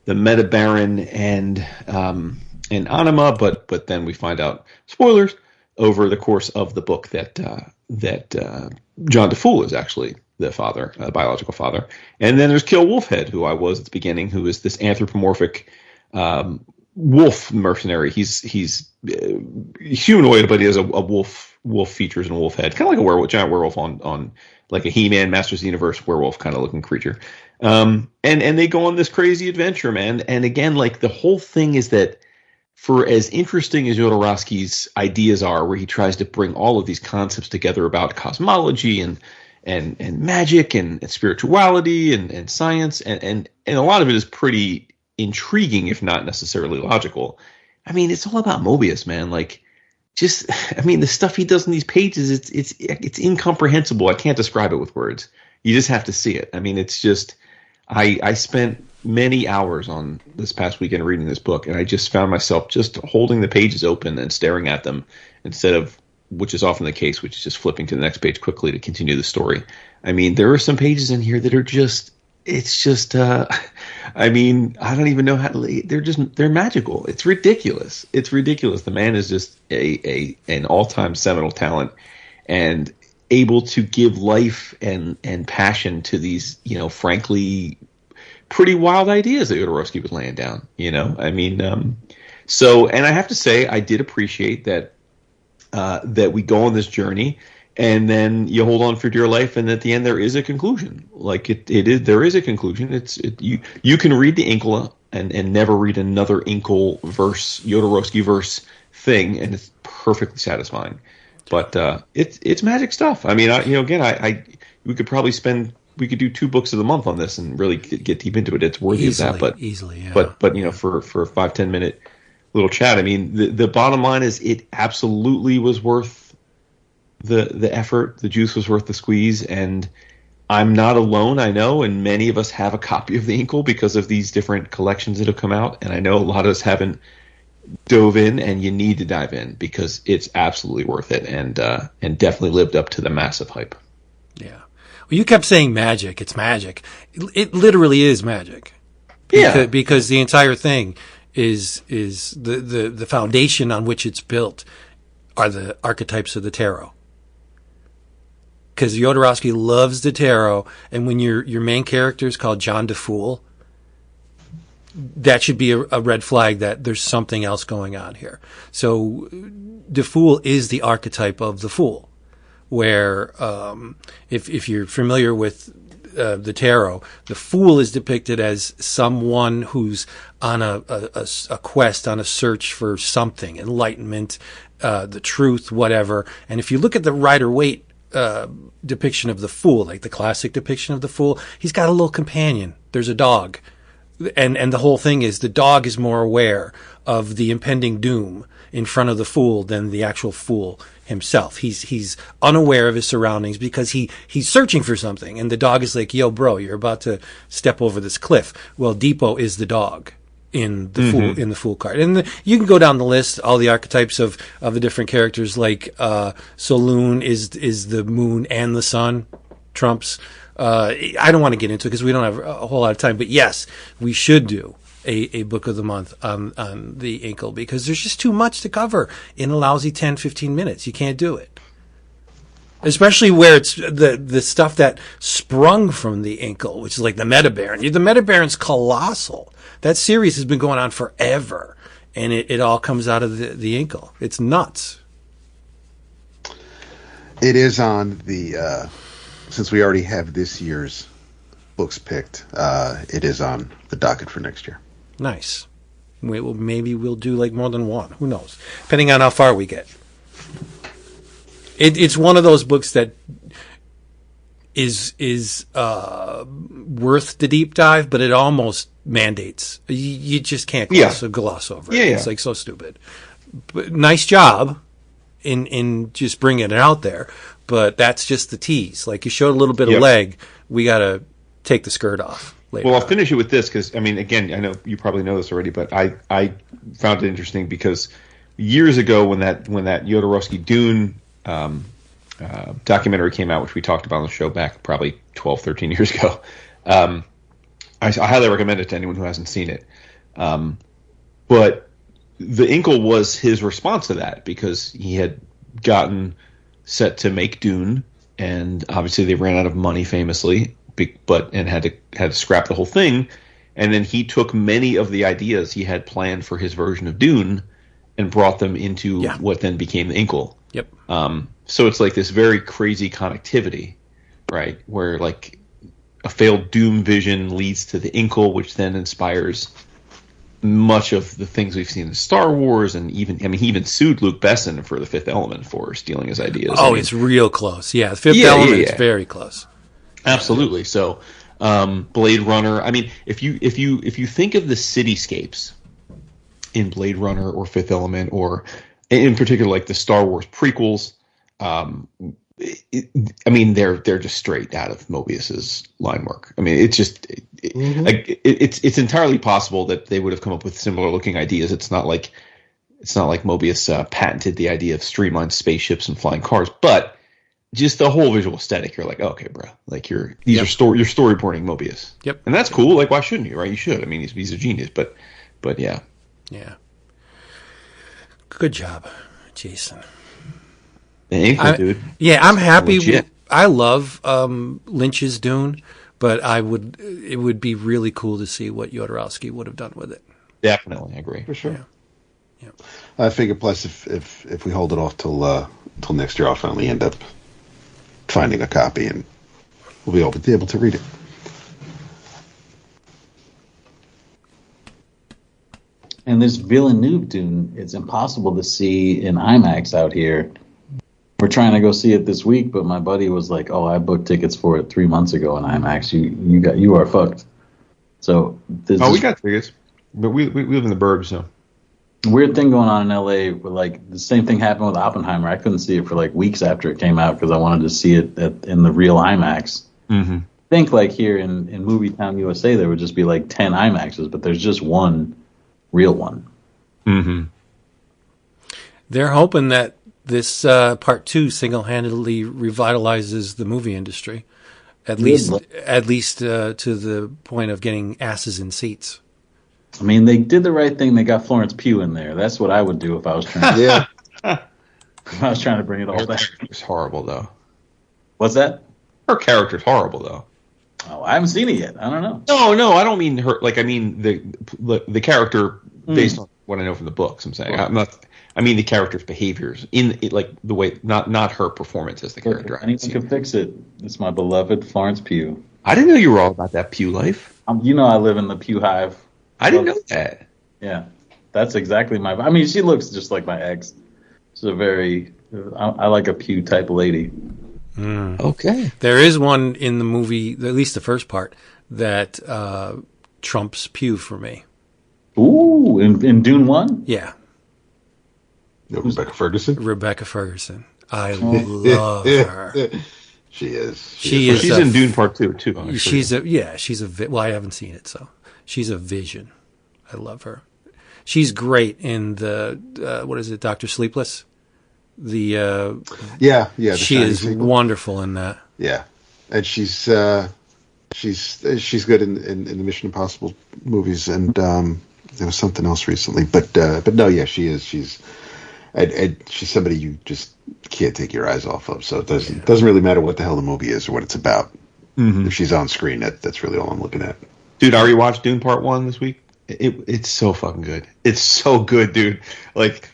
the Meta Baron and Anima, but then we find out, spoilers, over the course of the book that John DeFool is actually the father, biological father. And then there's Kill Wolfhead, who I was at the beginning, who is this anthropomorphic wolf mercenary. He's humanoid, but he has a wolf features and a wolf head, kind of like a werewolf, giant werewolf on like a He-Man Masters of the Universe werewolf kind of looking creature. And they go on this crazy adventure, man. And again, like the whole thing is that, for as interesting as Jodorowsky's ideas are, where he tries to bring all of these concepts together about cosmology and magic and spirituality and science, and a lot of it is pretty intriguing, if not necessarily logical. I mean, it's all about Moebius, man. Like, the stuff he does in these pages, it's incomprehensible. I can't describe it with words. You just have to see it. I mean, it's just, I spent many hours on this past weekend reading this book, and I just found myself just holding the pages open and staring at them instead of, which is often the case, which is just flipping to the next page quickly to continue the story. I mean, there are some pages in here that are just, I don't even know how to, they're magical. It's ridiculous. The man is just an all-time seminal talent, and able to give life and passion to these, frankly, pretty wild ideas that Jodorowsky was laying down, So, and I have to say, I did appreciate that we go on this journey, and then you hold on for dear life, and at the end there is a conclusion. Like there is a conclusion. You can read the Incal and never read another Incal verse, Jodorowsky verse thing, and it's perfectly satisfying. But it's magic stuff. I mean, we could probably we could do 2 books of the month on this and really get deep into it. It's worthy of that. But easily, yeah. But for a 5-10 minute little chat, I mean, the bottom line is it absolutely was worth the effort. The juice was worth the squeeze, and I'm not alone, I know, and many of us have a copy of the Incal because of these different collections that have come out, and I know a lot of us haven't dove in, and you need to dive in because it's absolutely worth it, and definitely lived up to the massive hype. Yeah. Well, you kept saying magic. It's magic. It literally is magic. Because the entire thing is the foundation on which it's built are the archetypes of the tarot. Because Jodorowsky loves the tarot, and when your main character is called John DeFool, that should be a red flag that there's something else going on here. So DeFool is the archetype of the fool, where if you're familiar with the tarot, the fool is depicted as someone who's on a quest, on a search for something, enlightenment, the truth, whatever. And if you look at the Rider-Waite depiction of the fool, like the classic depiction of the fool, he's got a little companion. There's a dog. And the whole thing is the dog is more aware of the impending doom in front of the fool than the actual fool himself. He's unaware of his surroundings because he's searching for something. And the dog is like, yo, bro, you're about to step over this cliff. Well, Depot is the dog in the fool card. And you can go down the list, all the archetypes of the different characters, like Saloon is the moon and the sun, trumps. I don't want to get into it because we don't have a whole lot of time. But yes, we should do a book of the month on the Incal because there's just too much to cover in a lousy 10, 15 minutes. You can't do it. Especially where it's the stuff that sprung from the Incal, which is like the Meta Baron. The Meta Baron's colossal. That series has been going on forever, and it all comes out of the Incal. It's nuts. It is on the, since we already have this year's books picked, it is on the docket for next year. Nice. Maybe we'll do like more than one. Who knows? Depending on how far we get. It's one of those books that is worth the deep dive, but it almost mandates. You just can't gloss over it. Yeah. It's like so stupid. But nice job in just bringing it out there, but that's just the tease. Like you showed a little bit of leg, we got to take the skirt off. Well, I'll finish it with this because, I mean, again, I know you probably know this already, but I found it interesting because years ago when that Jodorowsky Dune documentary came out, which we talked about on the show back probably 12, 13 years ago, I highly recommend it to anyone who hasn't seen it. But the Incal was his response to that because he had gotten set to make Dune, and obviously they ran out of money famously. And had to scrap the whole thing, and then he took many of the ideas he had planned for his version of Dune and brought them into what then became the Incal. Yep. So it's like this very crazy connectivity, right? Where like a failed Doom vision leads to the Incal, which then inspires much of the things we've seen in Star Wars, and he even sued Luke Besson for The Fifth Element for stealing his ideas. Oh, it's real close. Yeah, The Fifth Element is very close. Absolutely. So, Blade Runner. I mean, if you think of the cityscapes in Blade Runner or Fifth Element, or in particular like the Star Wars prequels, I mean they're just straight out of Moebius's line work. I mean, it's just it's entirely possible that they would have come up with similar looking ideas. It's not like Moebius patented the idea of streamlined spaceships and flying cars, but just the whole visual aesthetic, you're like, okay, bro, like you're storyboarding Moebius. Yep. And that's cool. Like, why shouldn't you, right? You should. I mean, he's a genius, but yeah. Yeah. Good job, Jason. Thank you, dude. Yeah, I'm happy. Legit. I love Lynch's Dune, but it would be really cool to see what Jodorowsky would have done with it. Definitely, I agree. For sure. Yeah. I figure plus if we hold it off till next year, I'll finally end up finding a copy, and we'll be able to read it. And this Villeneuve Dune, it's impossible to see in IMAX out here. We're trying to go see it this week, but my buddy was like, "Oh, I booked tickets for it 3 months ago in IMAX. You are fucked." So we got tickets, but we live in the burbs, so. Weird thing going on in LA where like the same thing happened with Oppenheimer. I couldn't see it for like weeks after it came out because I wanted to see it in the real IMAX. Mm-hmm. I think like here in Movie Town USA there would just be like 10 IMAXs, but there's just one real one. Mm-hmm. They're hoping that this part 2 single-handedly revitalizes the movie industry, at least to the point of getting asses in seats. I mean, they did the right thing. They got Florence Pugh in there. That's what I would do if I was trying to. If I was trying to bring it all back. It's horrible, though. What's that? Her character's horrible, though. Oh, I haven't seen it yet. I don't know. No, I don't mean her. Like, I mean the character based on what I know from the books. I'm saying I'm not. I mean the character's behaviors in it, like the way, not her performance as the character. Anyone can fix it. It's my beloved Florence Pugh. I didn't know you were all about that Pugh life. You know I live in the Pugh hive. I didn't know that. Yeah, that's exactly my. I mean, she looks just like my ex. She's a very. I like a Pugh type lady. Okay. There is one in the movie, at least the first part, that trumps Pugh for me. Ooh, in Dune 1? Yeah. Rebecca Ferguson. Rebecca Ferguson. I love her. She is. She's in Dune Part 2 too. She's well, I haven't seen it, so she's a vision. I love her. She's great in the what is it, Dr. Sleepless? The she is sequel. Wonderful in that. Yeah, and she's good in the Mission Impossible movies, and there was something else recently, but no, yeah, she is. She's somebody you just can't take your eyes off of. So it doesn't really matter what the hell the movie is or what it's about. Mm-hmm. If she's on screen, that's really all I'm looking at. Dude, I already watched Dune Part 1 this week. It's so fucking good. It's so good, dude. Like,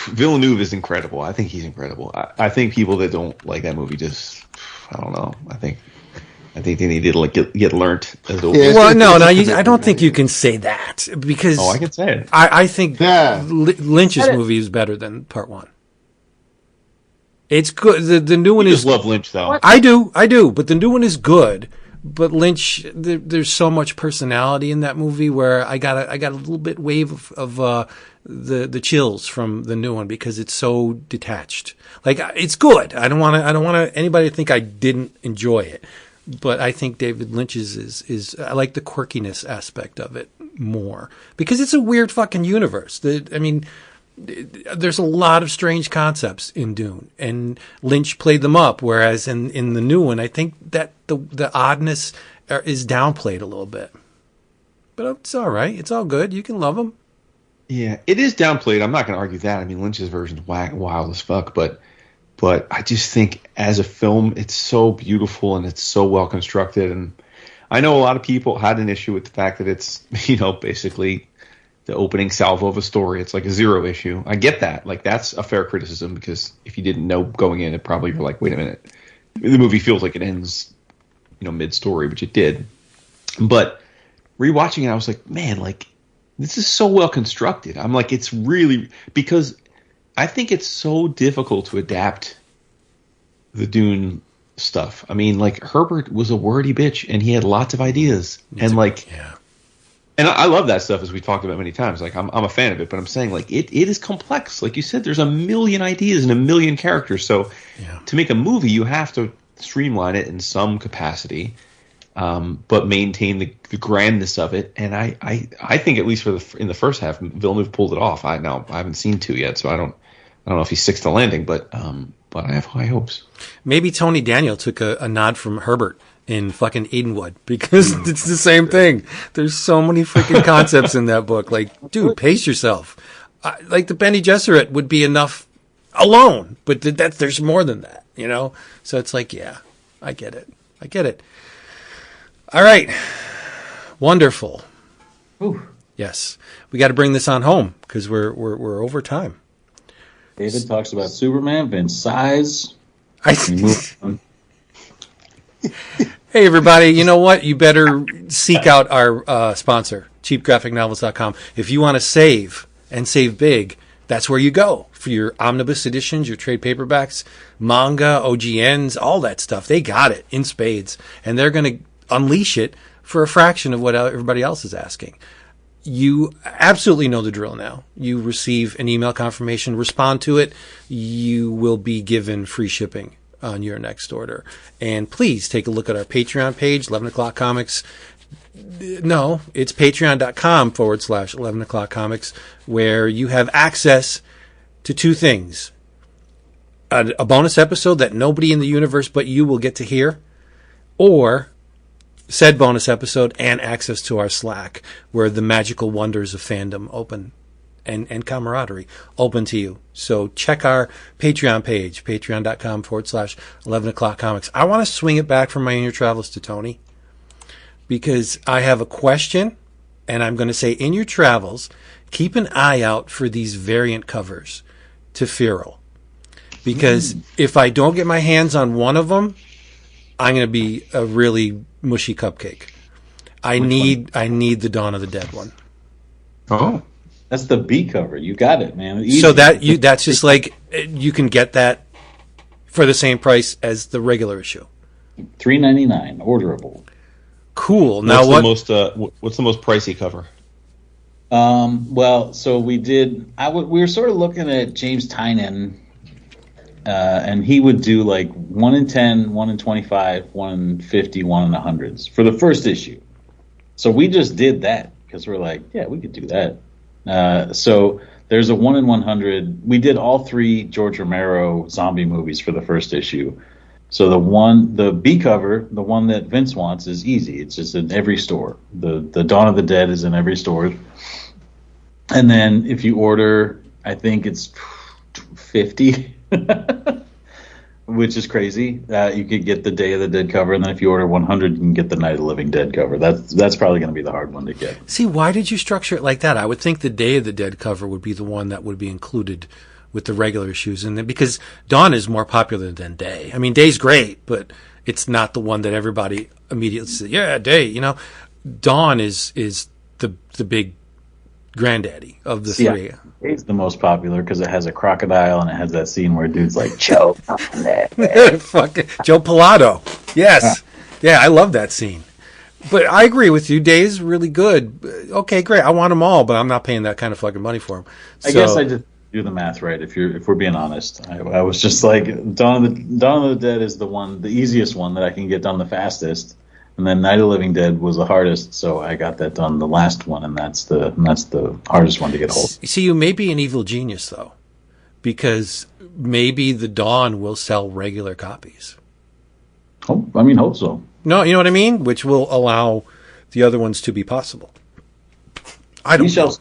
Villeneuve is incredible. I think he's incredible. I think people that don't like that movie just, I don't know. I think they need to get learnt as a I don't think you can say that because I can say it. I think Lynch's movie is better than Part 1. It's good. The new one is. Just love Lynch though. What? I do. But the new one is good. But Lynch, there's so much personality in that movie where I got a little bit wave of the chills from the new one because it's so detached. Like, it's good. I don't want anybody to think I didn't enjoy it. But I think David Lynch's is I like the quirkiness aspect of it more because it's a weird fucking universe. There's a lot of strange concepts in Dune, and Lynch played them up. Whereas in the new one, I think that the oddness is downplayed a little bit. But it's all right. It's all good. You can love them. Yeah, it is downplayed. I'm not going to argue that. I mean, Lynch's version is wild as fuck, but I just think as a film, it's so beautiful and it's so well constructed. And I know a lot of people had an issue with the fact that it's, basically the opening salvo of a story. It's like a zero issue. I get that. Like, that's a fair criticism because if you didn't know going in, you're like, wait a minute. The movie feels like it ends, mid-story, which it did. But rewatching it, I was like, man, like, this is so well constructed. I'm like, it's really, because I think it's so difficult to adapt the Dune stuff. I mean, like, Herbert was a wordy bitch and he had lots of ideas. And I love that stuff, as we talked about many times. Like, I'm a fan of it, but I'm saying, like, it is complex. Like you said, there's a million ideas and a million characters. So to make a movie, you have to streamline it in some capacity, but maintain the grandness of it. And I think, at least in the first half, Villeneuve pulled it off. I haven't seen 2 yet, so I don't know if he sticks the landing, but I have high hopes. Maybe Tony Daniel took a nod from Herbert in fucking Edenwood because it's the same thing. There's so many freaking concepts in that book. Like, dude, pace yourself. Like, the Bene Gesserit would be enough alone, but there's more than that, So it's like, yeah, I get it. All right. Wonderful. Ooh. Yes. We got to bring this on home because we're over time. David talks about Superman, then size. Hey, everybody, you know what? You better seek out our sponsor, cheapgraphicnovels.com. If you want to save and save big, that's where you go for your omnibus editions, your trade paperbacks, manga, OGNs, all that stuff. They got it in spades, and they're going to unleash it for a fraction of what everybody else is asking. You absolutely know the drill now. You receive an email confirmation, respond to it. You will be given free shipping on your next order. And please take a look at our Patreon page, 11 O'Clock Comics. No, it's patreon.com/11 O'Clock Comics, where you have access to 2 things. A bonus episode that nobody in the universe but you will get to hear, or said bonus episode and access to our Slack, where the magical wonders of fandom open and camaraderie open to you. So check our Patreon page, patreon.com/11 O'Clock Comics. I want to swing it back from my In Your Travels to Tony, because I have a question, and I'm going to say, in your travels, keep an eye out for these variant covers to Feral. Because if I don't get my hands on one of them, I'm going to be a really mushy cupcake. I need the Dawn of the Dead one. Oh, That's the B cover. You got it, man. Easy. So that's just like you can get that for the same price as the regular issue. $3.99, orderable. Cool. Now what's the most pricey cover? Well, so we were sort of looking at James Tynion, and he would do like 1 in 10, 1 in 25, 1 in 50, 1 in 100s for the first issue. So we just did that because we're like, yeah, we could do that. So there's a 1 in 100. We did all 3 George Romero zombie movies for the first issue. So the B cover, the one that Vince wants, is easy. It's just in every store. The Dawn of the Dead is in every store. And then if you order, I think it's 50, which is crazy. You could get the Day of the Dead cover, and then if you order 100, you can get the Night of the Living Dead cover. That's probably going to be the hard one to get. See, why did you structure it like that? I would think the Day of the Dead cover would be the one that would be included with the regular issues, and then because Dawn is more popular than Day. I mean, Day's great, but it's not the one that everybody immediately says, yeah, Day. You know, Dawn is the big granddaddy of the three. It's the most popular because it has a crocodile and it has that scene where dude's like, choke on that. Fuck it. Joe Pilato. Yes. Yeah, I love that scene. But I agree with you. Day's really good. Okay, great. I want them all, but I'm not paying that kind of fucking money for them. I guess I just do the math right. If we're being honest, I was just like, Dawn of the Dead is the easiest one that I can get done the fastest. And then Night of the Living Dead was the hardest, so I got that done the last one, and that's the hardest one to get hold. See, you may be an evil genius though, because maybe the Dawn will sell regular copies. Hope so. No, you know what I mean? Which will allow the other ones to be possible. I don't know.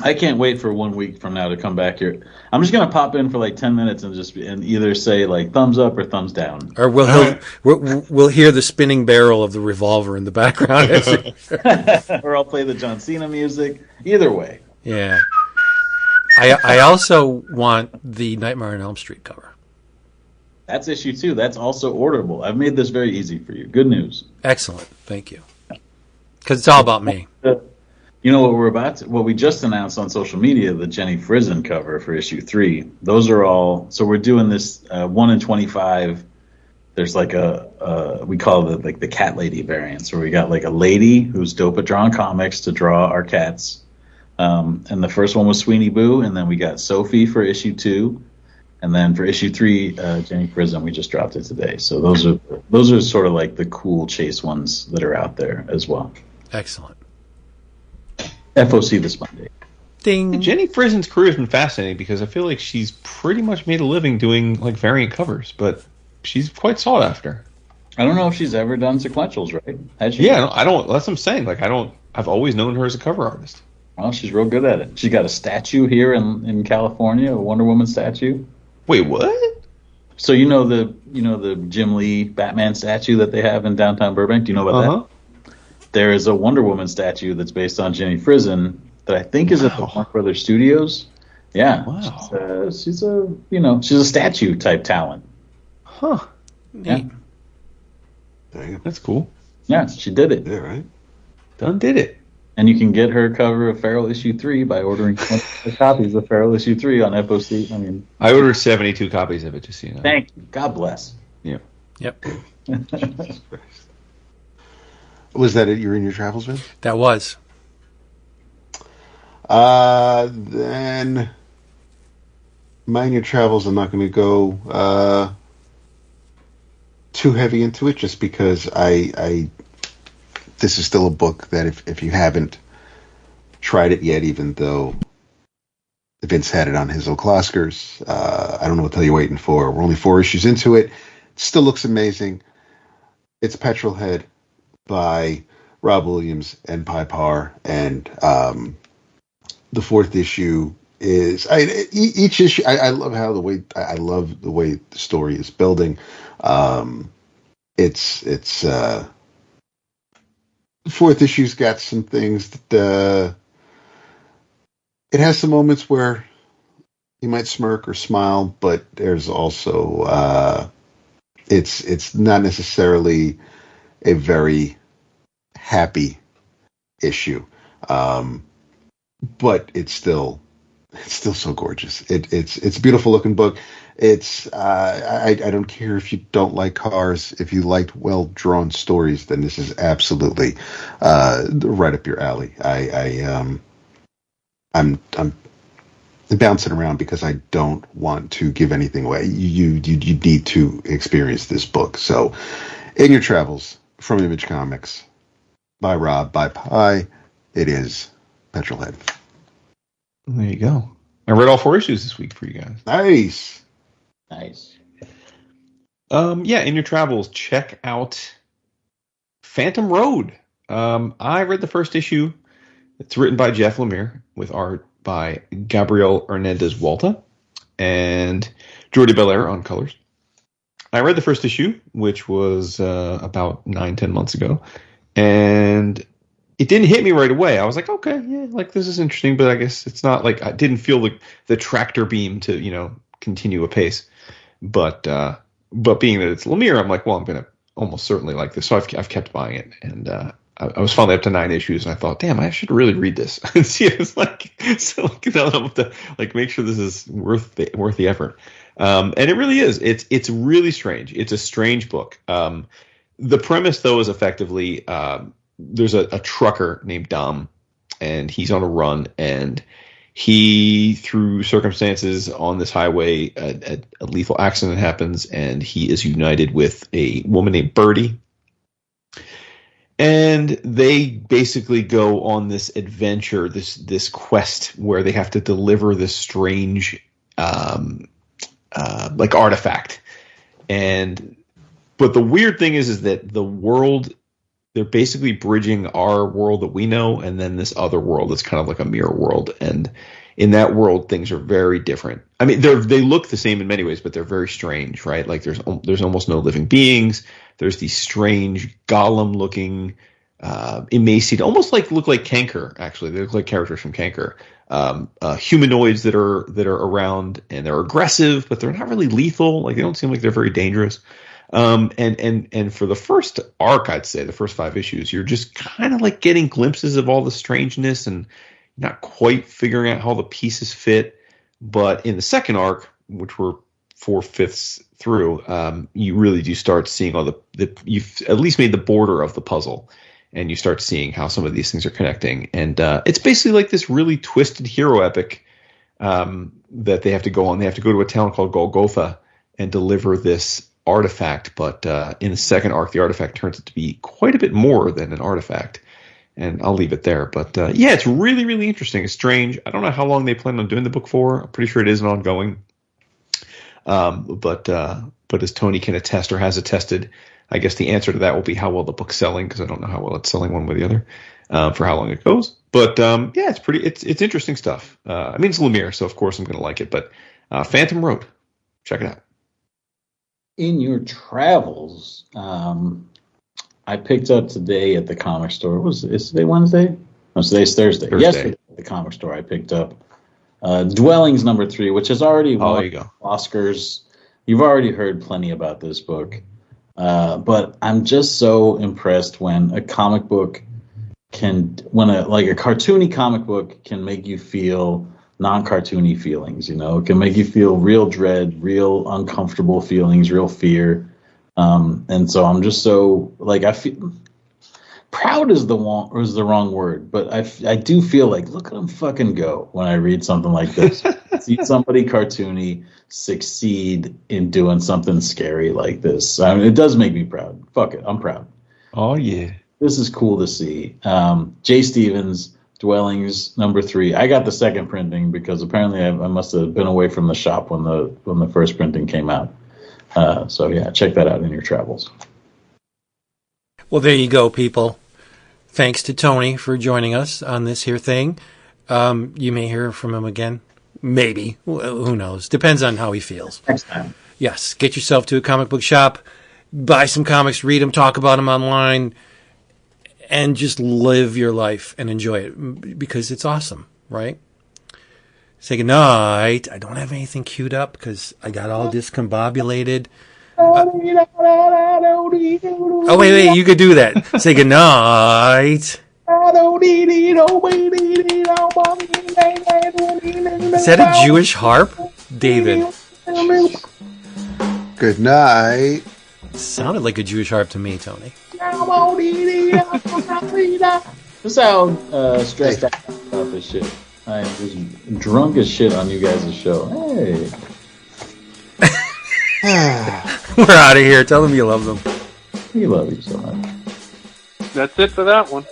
I can't wait for 1 week from now to come back here. I'm just gonna pop in for like 10 minutes and either say like thumbs up or thumbs down. Or we'll hear the spinning barrel of the revolver in the background. Or I'll play the John Cena music. Either way. Yeah. I also want the Nightmare on Elm Street cover. That's issue 2. That's also orderable. I've made this very easy for you. Good news. Excellent. Thank you. Because it's all about me. You know what we just announced on social media, the Jenny Frison cover for issue 3. Those are all, so we're doing this 1 in 25. There's like we call it like the cat lady variants, where we got like a lady who's dope at drawing comics to draw our cats. And the first one was Sweeney Boo, and then we got Sophie for issue 2. And then for issue 3, Jenny Frison, we just dropped it today. So those are sort of like the cool chase ones that are out there as well. Excellent. FOC this Monday. Ding. Jenny Frison's career has been fascinating because I feel like she's pretty much made a living doing like variant covers, but she's quite sought after. I don't know if she's ever done sequentials, right? Has she? Yeah, I don't. That's what I'm saying. Like, I've always known her as a cover artist. Well, she's real good at it. She's got a statue here in California, a Wonder Woman statue. Wait, what? So you know the Jim Lee Batman statue that they have in downtown Burbank? Do you know about that? There is a Wonder Woman statue that's based on Jenny Frison that I think is at the Warner Brothers Studios. Yeah. Wow. She's a statue type talent. Huh. Yeah. That's cool. Yeah, she did it. Yeah, right. Done did it. And you can get her cover of Feral issue 3 by ordering 20 copies of Feral issue 3 on FOC. I ordered 72 copies of it, just so you know. Thank you. God bless. Yeah. Yep. Was that it? You're in your travels, Vince? That was. Then mine your travels. I'm not going to go too heavy into it, just because I this is still a book that if you haven't tried it yet, even though Vince had it on his O'Closkers, I don't know what the hell you're waiting for. We're only 4 issues into it. It still looks amazing. It's Petrol Head by Rob Williams and Pi Par, and the 4th issue is each issue. I love how I love the way the story is building. It's the 4th issue's got some things that it has some moments where you might smirk or smile, but there's also it's not necessarily a very happy issue, but it's still so gorgeous. It's a beautiful looking book. It's I don't care if you don't like cars. If you liked well drawn stories, then this is absolutely right up your alley. I'm bouncing around because I don't want to give anything away. You need to experience this book. So, in your travels from Image Comics, by Rob, by Pi, it is Petrol Head. There you go. I read all 4 issues this week for you guys. Nice. Yeah, in your travels, check out Phantom Road. I read the first issue. It's written by Jeff Lemire with art by Gabriel Hernandez Walta and Jordi Belair on colors. I read the first issue, which was about 9-10 months ago, and it didn't hit me right away. I was like, okay, yeah, like this is interesting, but I guess it's not like I didn't feel like the tractor beam to, continue a pace. But being that it's Lemire, I'm like, well, I'm going to almost certainly like this. So I've kept buying it, and I was finally up to 9 issues, and I thought, damn, I should really read this. And see, it's like, so now I'm up to make sure this is worth the effort. And it really is. It's really strange. It's a strange book. The premise, though, is effectively there's a trucker named Dom, and he's on a run, and he, through circumstances on this highway, a lethal accident happens, and he is united with a woman named Birdie. And they basically go on this adventure, this quest where they have to deliver this strange artifact. But the weird thing is that the world, they're basically bridging our world that we know and then this other world that's kind of like a mirror world. And in that world, things are very different. I mean, they look the same in many ways, but they're very strange, right? Like there's almost no living beings. There's these strange golem-looking, emaciated, almost look like Kanker. Actually, they look like characters from Kanker. Humanoids that are around, and they're aggressive, but they're not really lethal. Like they don't seem like they're very dangerous. And for the first arc, I'd say the first 5 issues, you're just kind of like getting glimpses of all the strangeness and not quite figuring out how the pieces fit. But in the second arc, which we're 4/5 through, you really do start seeing all you've at least made the border of the puzzle, and you start seeing how some of these things are connecting. And it's basically like this really twisted hero epic that they have to go on. They have to go to a town called Golgotha and deliver this artifact. But in the second arc, the artifact turns out to be quite a bit more than an artifact. And I'll leave it there. But yeah, it's really, really interesting. It's strange. I don't know how long they plan on doing the book for. I'm pretty sure it is an ongoing. But as Tony can attest or has attested, I guess the answer to that will be how well the book's selling, because I don't know how well it's selling one way or the other, for how long it goes. But yeah, it's interesting stuff. I mean, it's Lemire, so of course I'm going to like it. But Phantom Road, check it out. In your travels, I picked up today at the comic store. Is today Wednesday? No, today's Thursday. Yesterday at the comic store, I picked up Dwellings #3, which has already won Oscars. You've already heard plenty about this book. But I'm just so impressed when a comic book a cartoony comic book can make you feel non-cartoony feelings, it can make you feel real dread, real uncomfortable feelings, real fear. And so I'm just so I feel proud is the wrong word, but I do feel like, look at them fucking go when I read something like this. See somebody cartoony succeed in doing something scary like this. I mean, it does make me proud. Fuck it, I'm proud. Oh yeah, this is cool to see. Jay Stevens, Dwellings #3. I got the second printing because apparently I must have been away from the shop when the first printing came out. So yeah, check that out in your travels. Well, there you go, people. Thanks to Tony for joining us on this here thing. You may hear from him again. Maybe. Who knows? Depends on how he feels. Next time. Yes. Get yourself to a comic book shop, buy some comics, read them, talk about them online, and just live your life and enjoy it because it's awesome, right? Say goodnight. I don't have anything queued up because I got all discombobulated. Oh, wait, you could do that. Say goodnight. Is that a Jewish harp? David. Good night. Sounded like a Jewish harp to me, Tony. You sound stressed out about this shit. I was drunk as shit on you guys' show. Hey. We're out of here. Tell them you love them. We love you so much. That's it for that one.